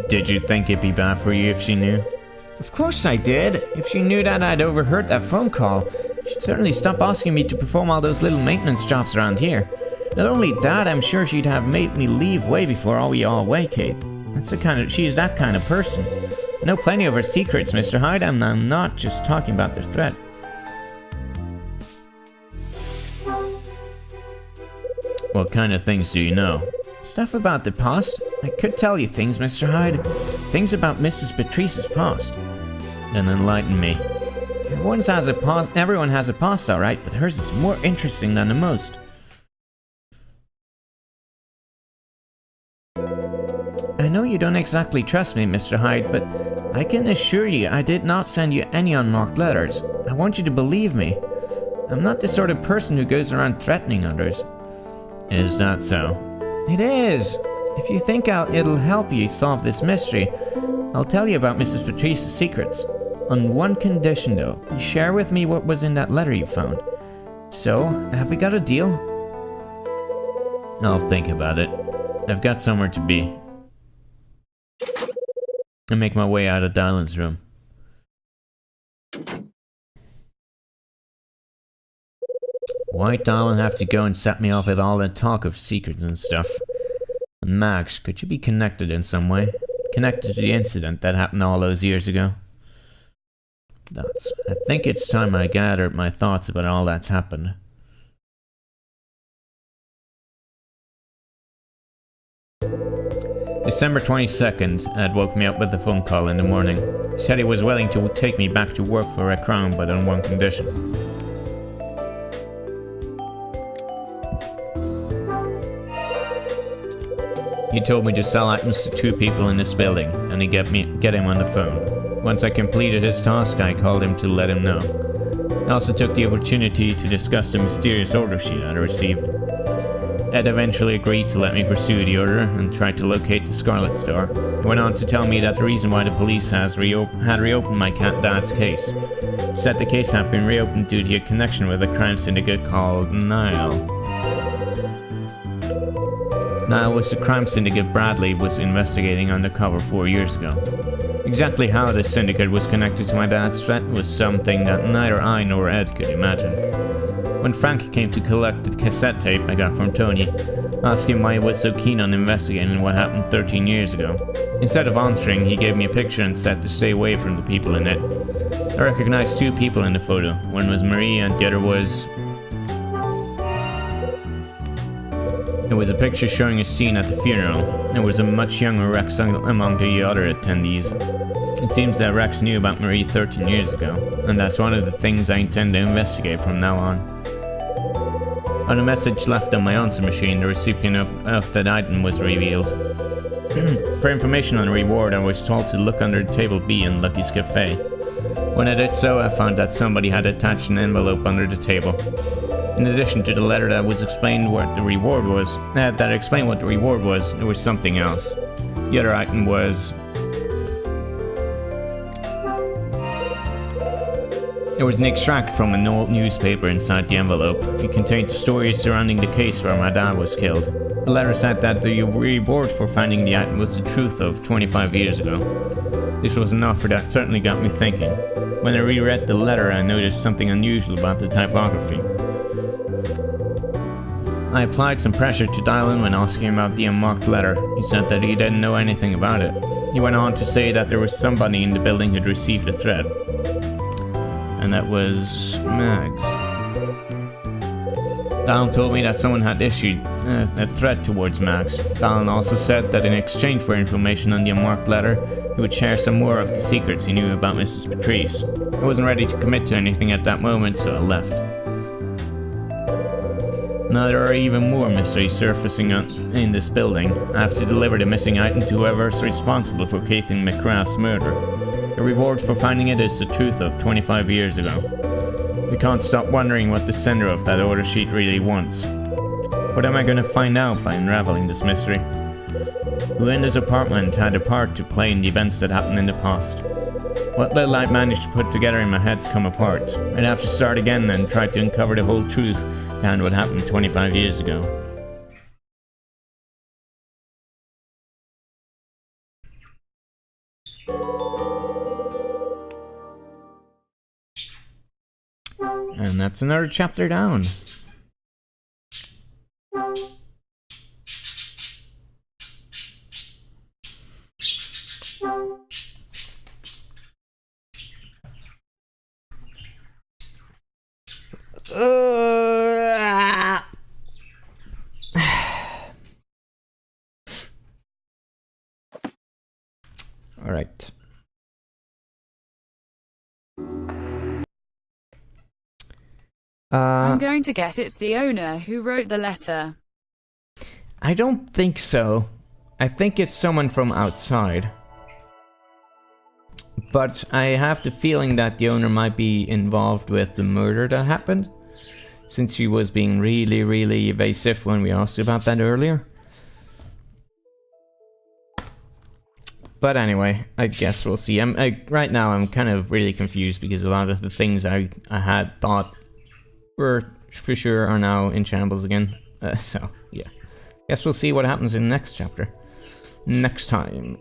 Did Did you think it'd be bad for you if she knew? Of course I did. If she knew that I'd overheard that phone call, she'd certainly stop asking me to perform all those little maintenance jobs around here. Not only that, I'm sure she'd have made me leave way before we all vacate. She's that kind of person. I know plenty of her secrets, Mr. Hyde, and I'm not just talking about their threat. What kind of things do you know? Stuff about the past. I could tell you things, Mr. Hyde. Things about Mrs. Patrice's past. Then enlighten me. Everyone has a past, alright, but hers is more interesting than the most. I know you don't exactly trust me, Mr. Hyde, but I can assure you I did not send you any unmarked letters. I want you to believe me. I'm not the sort of person who goes around threatening others. Is that so? It is. If you think it'll help you solve this mystery, I'll tell you about Mrs. Patrice's secrets. On one condition, though. You share with me what was in that letter you found. So, have we got a deal? I'll think about it. I've got somewhere to be. I make my way out of Dylan's room. Why'd Dylan have to go and set me off with all that talk of secrets and stuff? And Max, could you be connected in some way? Connected to the incident that happened all those years ago? I think it's time I gathered my thoughts about all that's happened. December 22nd, Ed woke me up with a phone call in the morning. He said he was willing to take me back to work for a crown, but on one condition. He told me to sell items to 2 people in this building, and he'd get him on the phone. Once I completed his task, I called him to let him know. I also took the opportunity to discuss the mysterious order sheet I received. Ed eventually agreed to let me pursue the order and try to locate the Scarlet Star. He went on to tell me that the reason why the police had reopened my dad's case. He said the case had been reopened due to a connection with a crime syndicate called Nile. Nile was the crime syndicate Bradley was investigating undercover 4 years ago. Exactly how this syndicate was connected to my dad's threat was something that neither I nor Ed could imagine. When Frank came to collect the cassette tape I got from Tony, I asked him why he was so keen on investigating what happened 13 years ago. Instead of answering, he gave me a picture and said to stay away from the people in it. I recognized 2 people in the photo. One was Marie and the other was... It was a picture showing a scene at the funeral. There was a much younger Rex among the other attendees. It seems that Rex knew about Marie 13 years ago, and that's one of the things I intend to investigate from now on. On a message left on my answer machine, the recipient of that item was revealed. For information on the reward, I was told to look under table B in Lucky's Cafe. When I did so, I found that somebody had attached an envelope under the table. In addition to the letter that explained what the reward was, there was something else. The other item was... There was an extract from an old newspaper inside the envelope. It contained the stories surrounding the case where my dad was killed. The letter said that the reward for finding the item was the truth of 25 years ago. This was an offer that certainly got me thinking. When I reread the letter, I noticed something unusual about the typography. I applied some pressure to Dylan when asking him about the unmarked letter. He said that he didn't know anything about it. He went on to say that there was somebody in the building who'd received the threat. And that was Mags. Dylan told me that someone had issued a threat towards Mags. Dylan also said that in exchange for information on the unmarked letter, he would share some more of the secrets he knew about Mrs. Patrice. I wasn't ready to commit to anything at that moment, so I left. Now there are even more mysteries surfacing in this building. I have to deliver the missing item to whoever's responsible for Caitlin McCraft's murder. The reward for finding it is the truth of 25 years ago. We can't stop wondering what the sender of that order sheet really wants. What am I going to find out by unraveling this mystery? Who in this apartment had a part to play in the events that happened in the past? What little I've managed to put together in my head's come apart. I'd have to start again and try to uncover the whole truth behind what happened 25 years ago. And that's another chapter down. All right. I'm going to guess it's the owner who wrote the letter. I don't think so. I think it's someone from outside. But I have the feeling that the owner might be involved with the murder that happened, since she was being really, really evasive when we asked about that earlier. But anyway, I guess we'll see. Right now I'm kind of really confused because a lot of the things I had thought were for sure are now in shambles again. So, yeah. Guess we'll see what happens in the next chapter. Next time.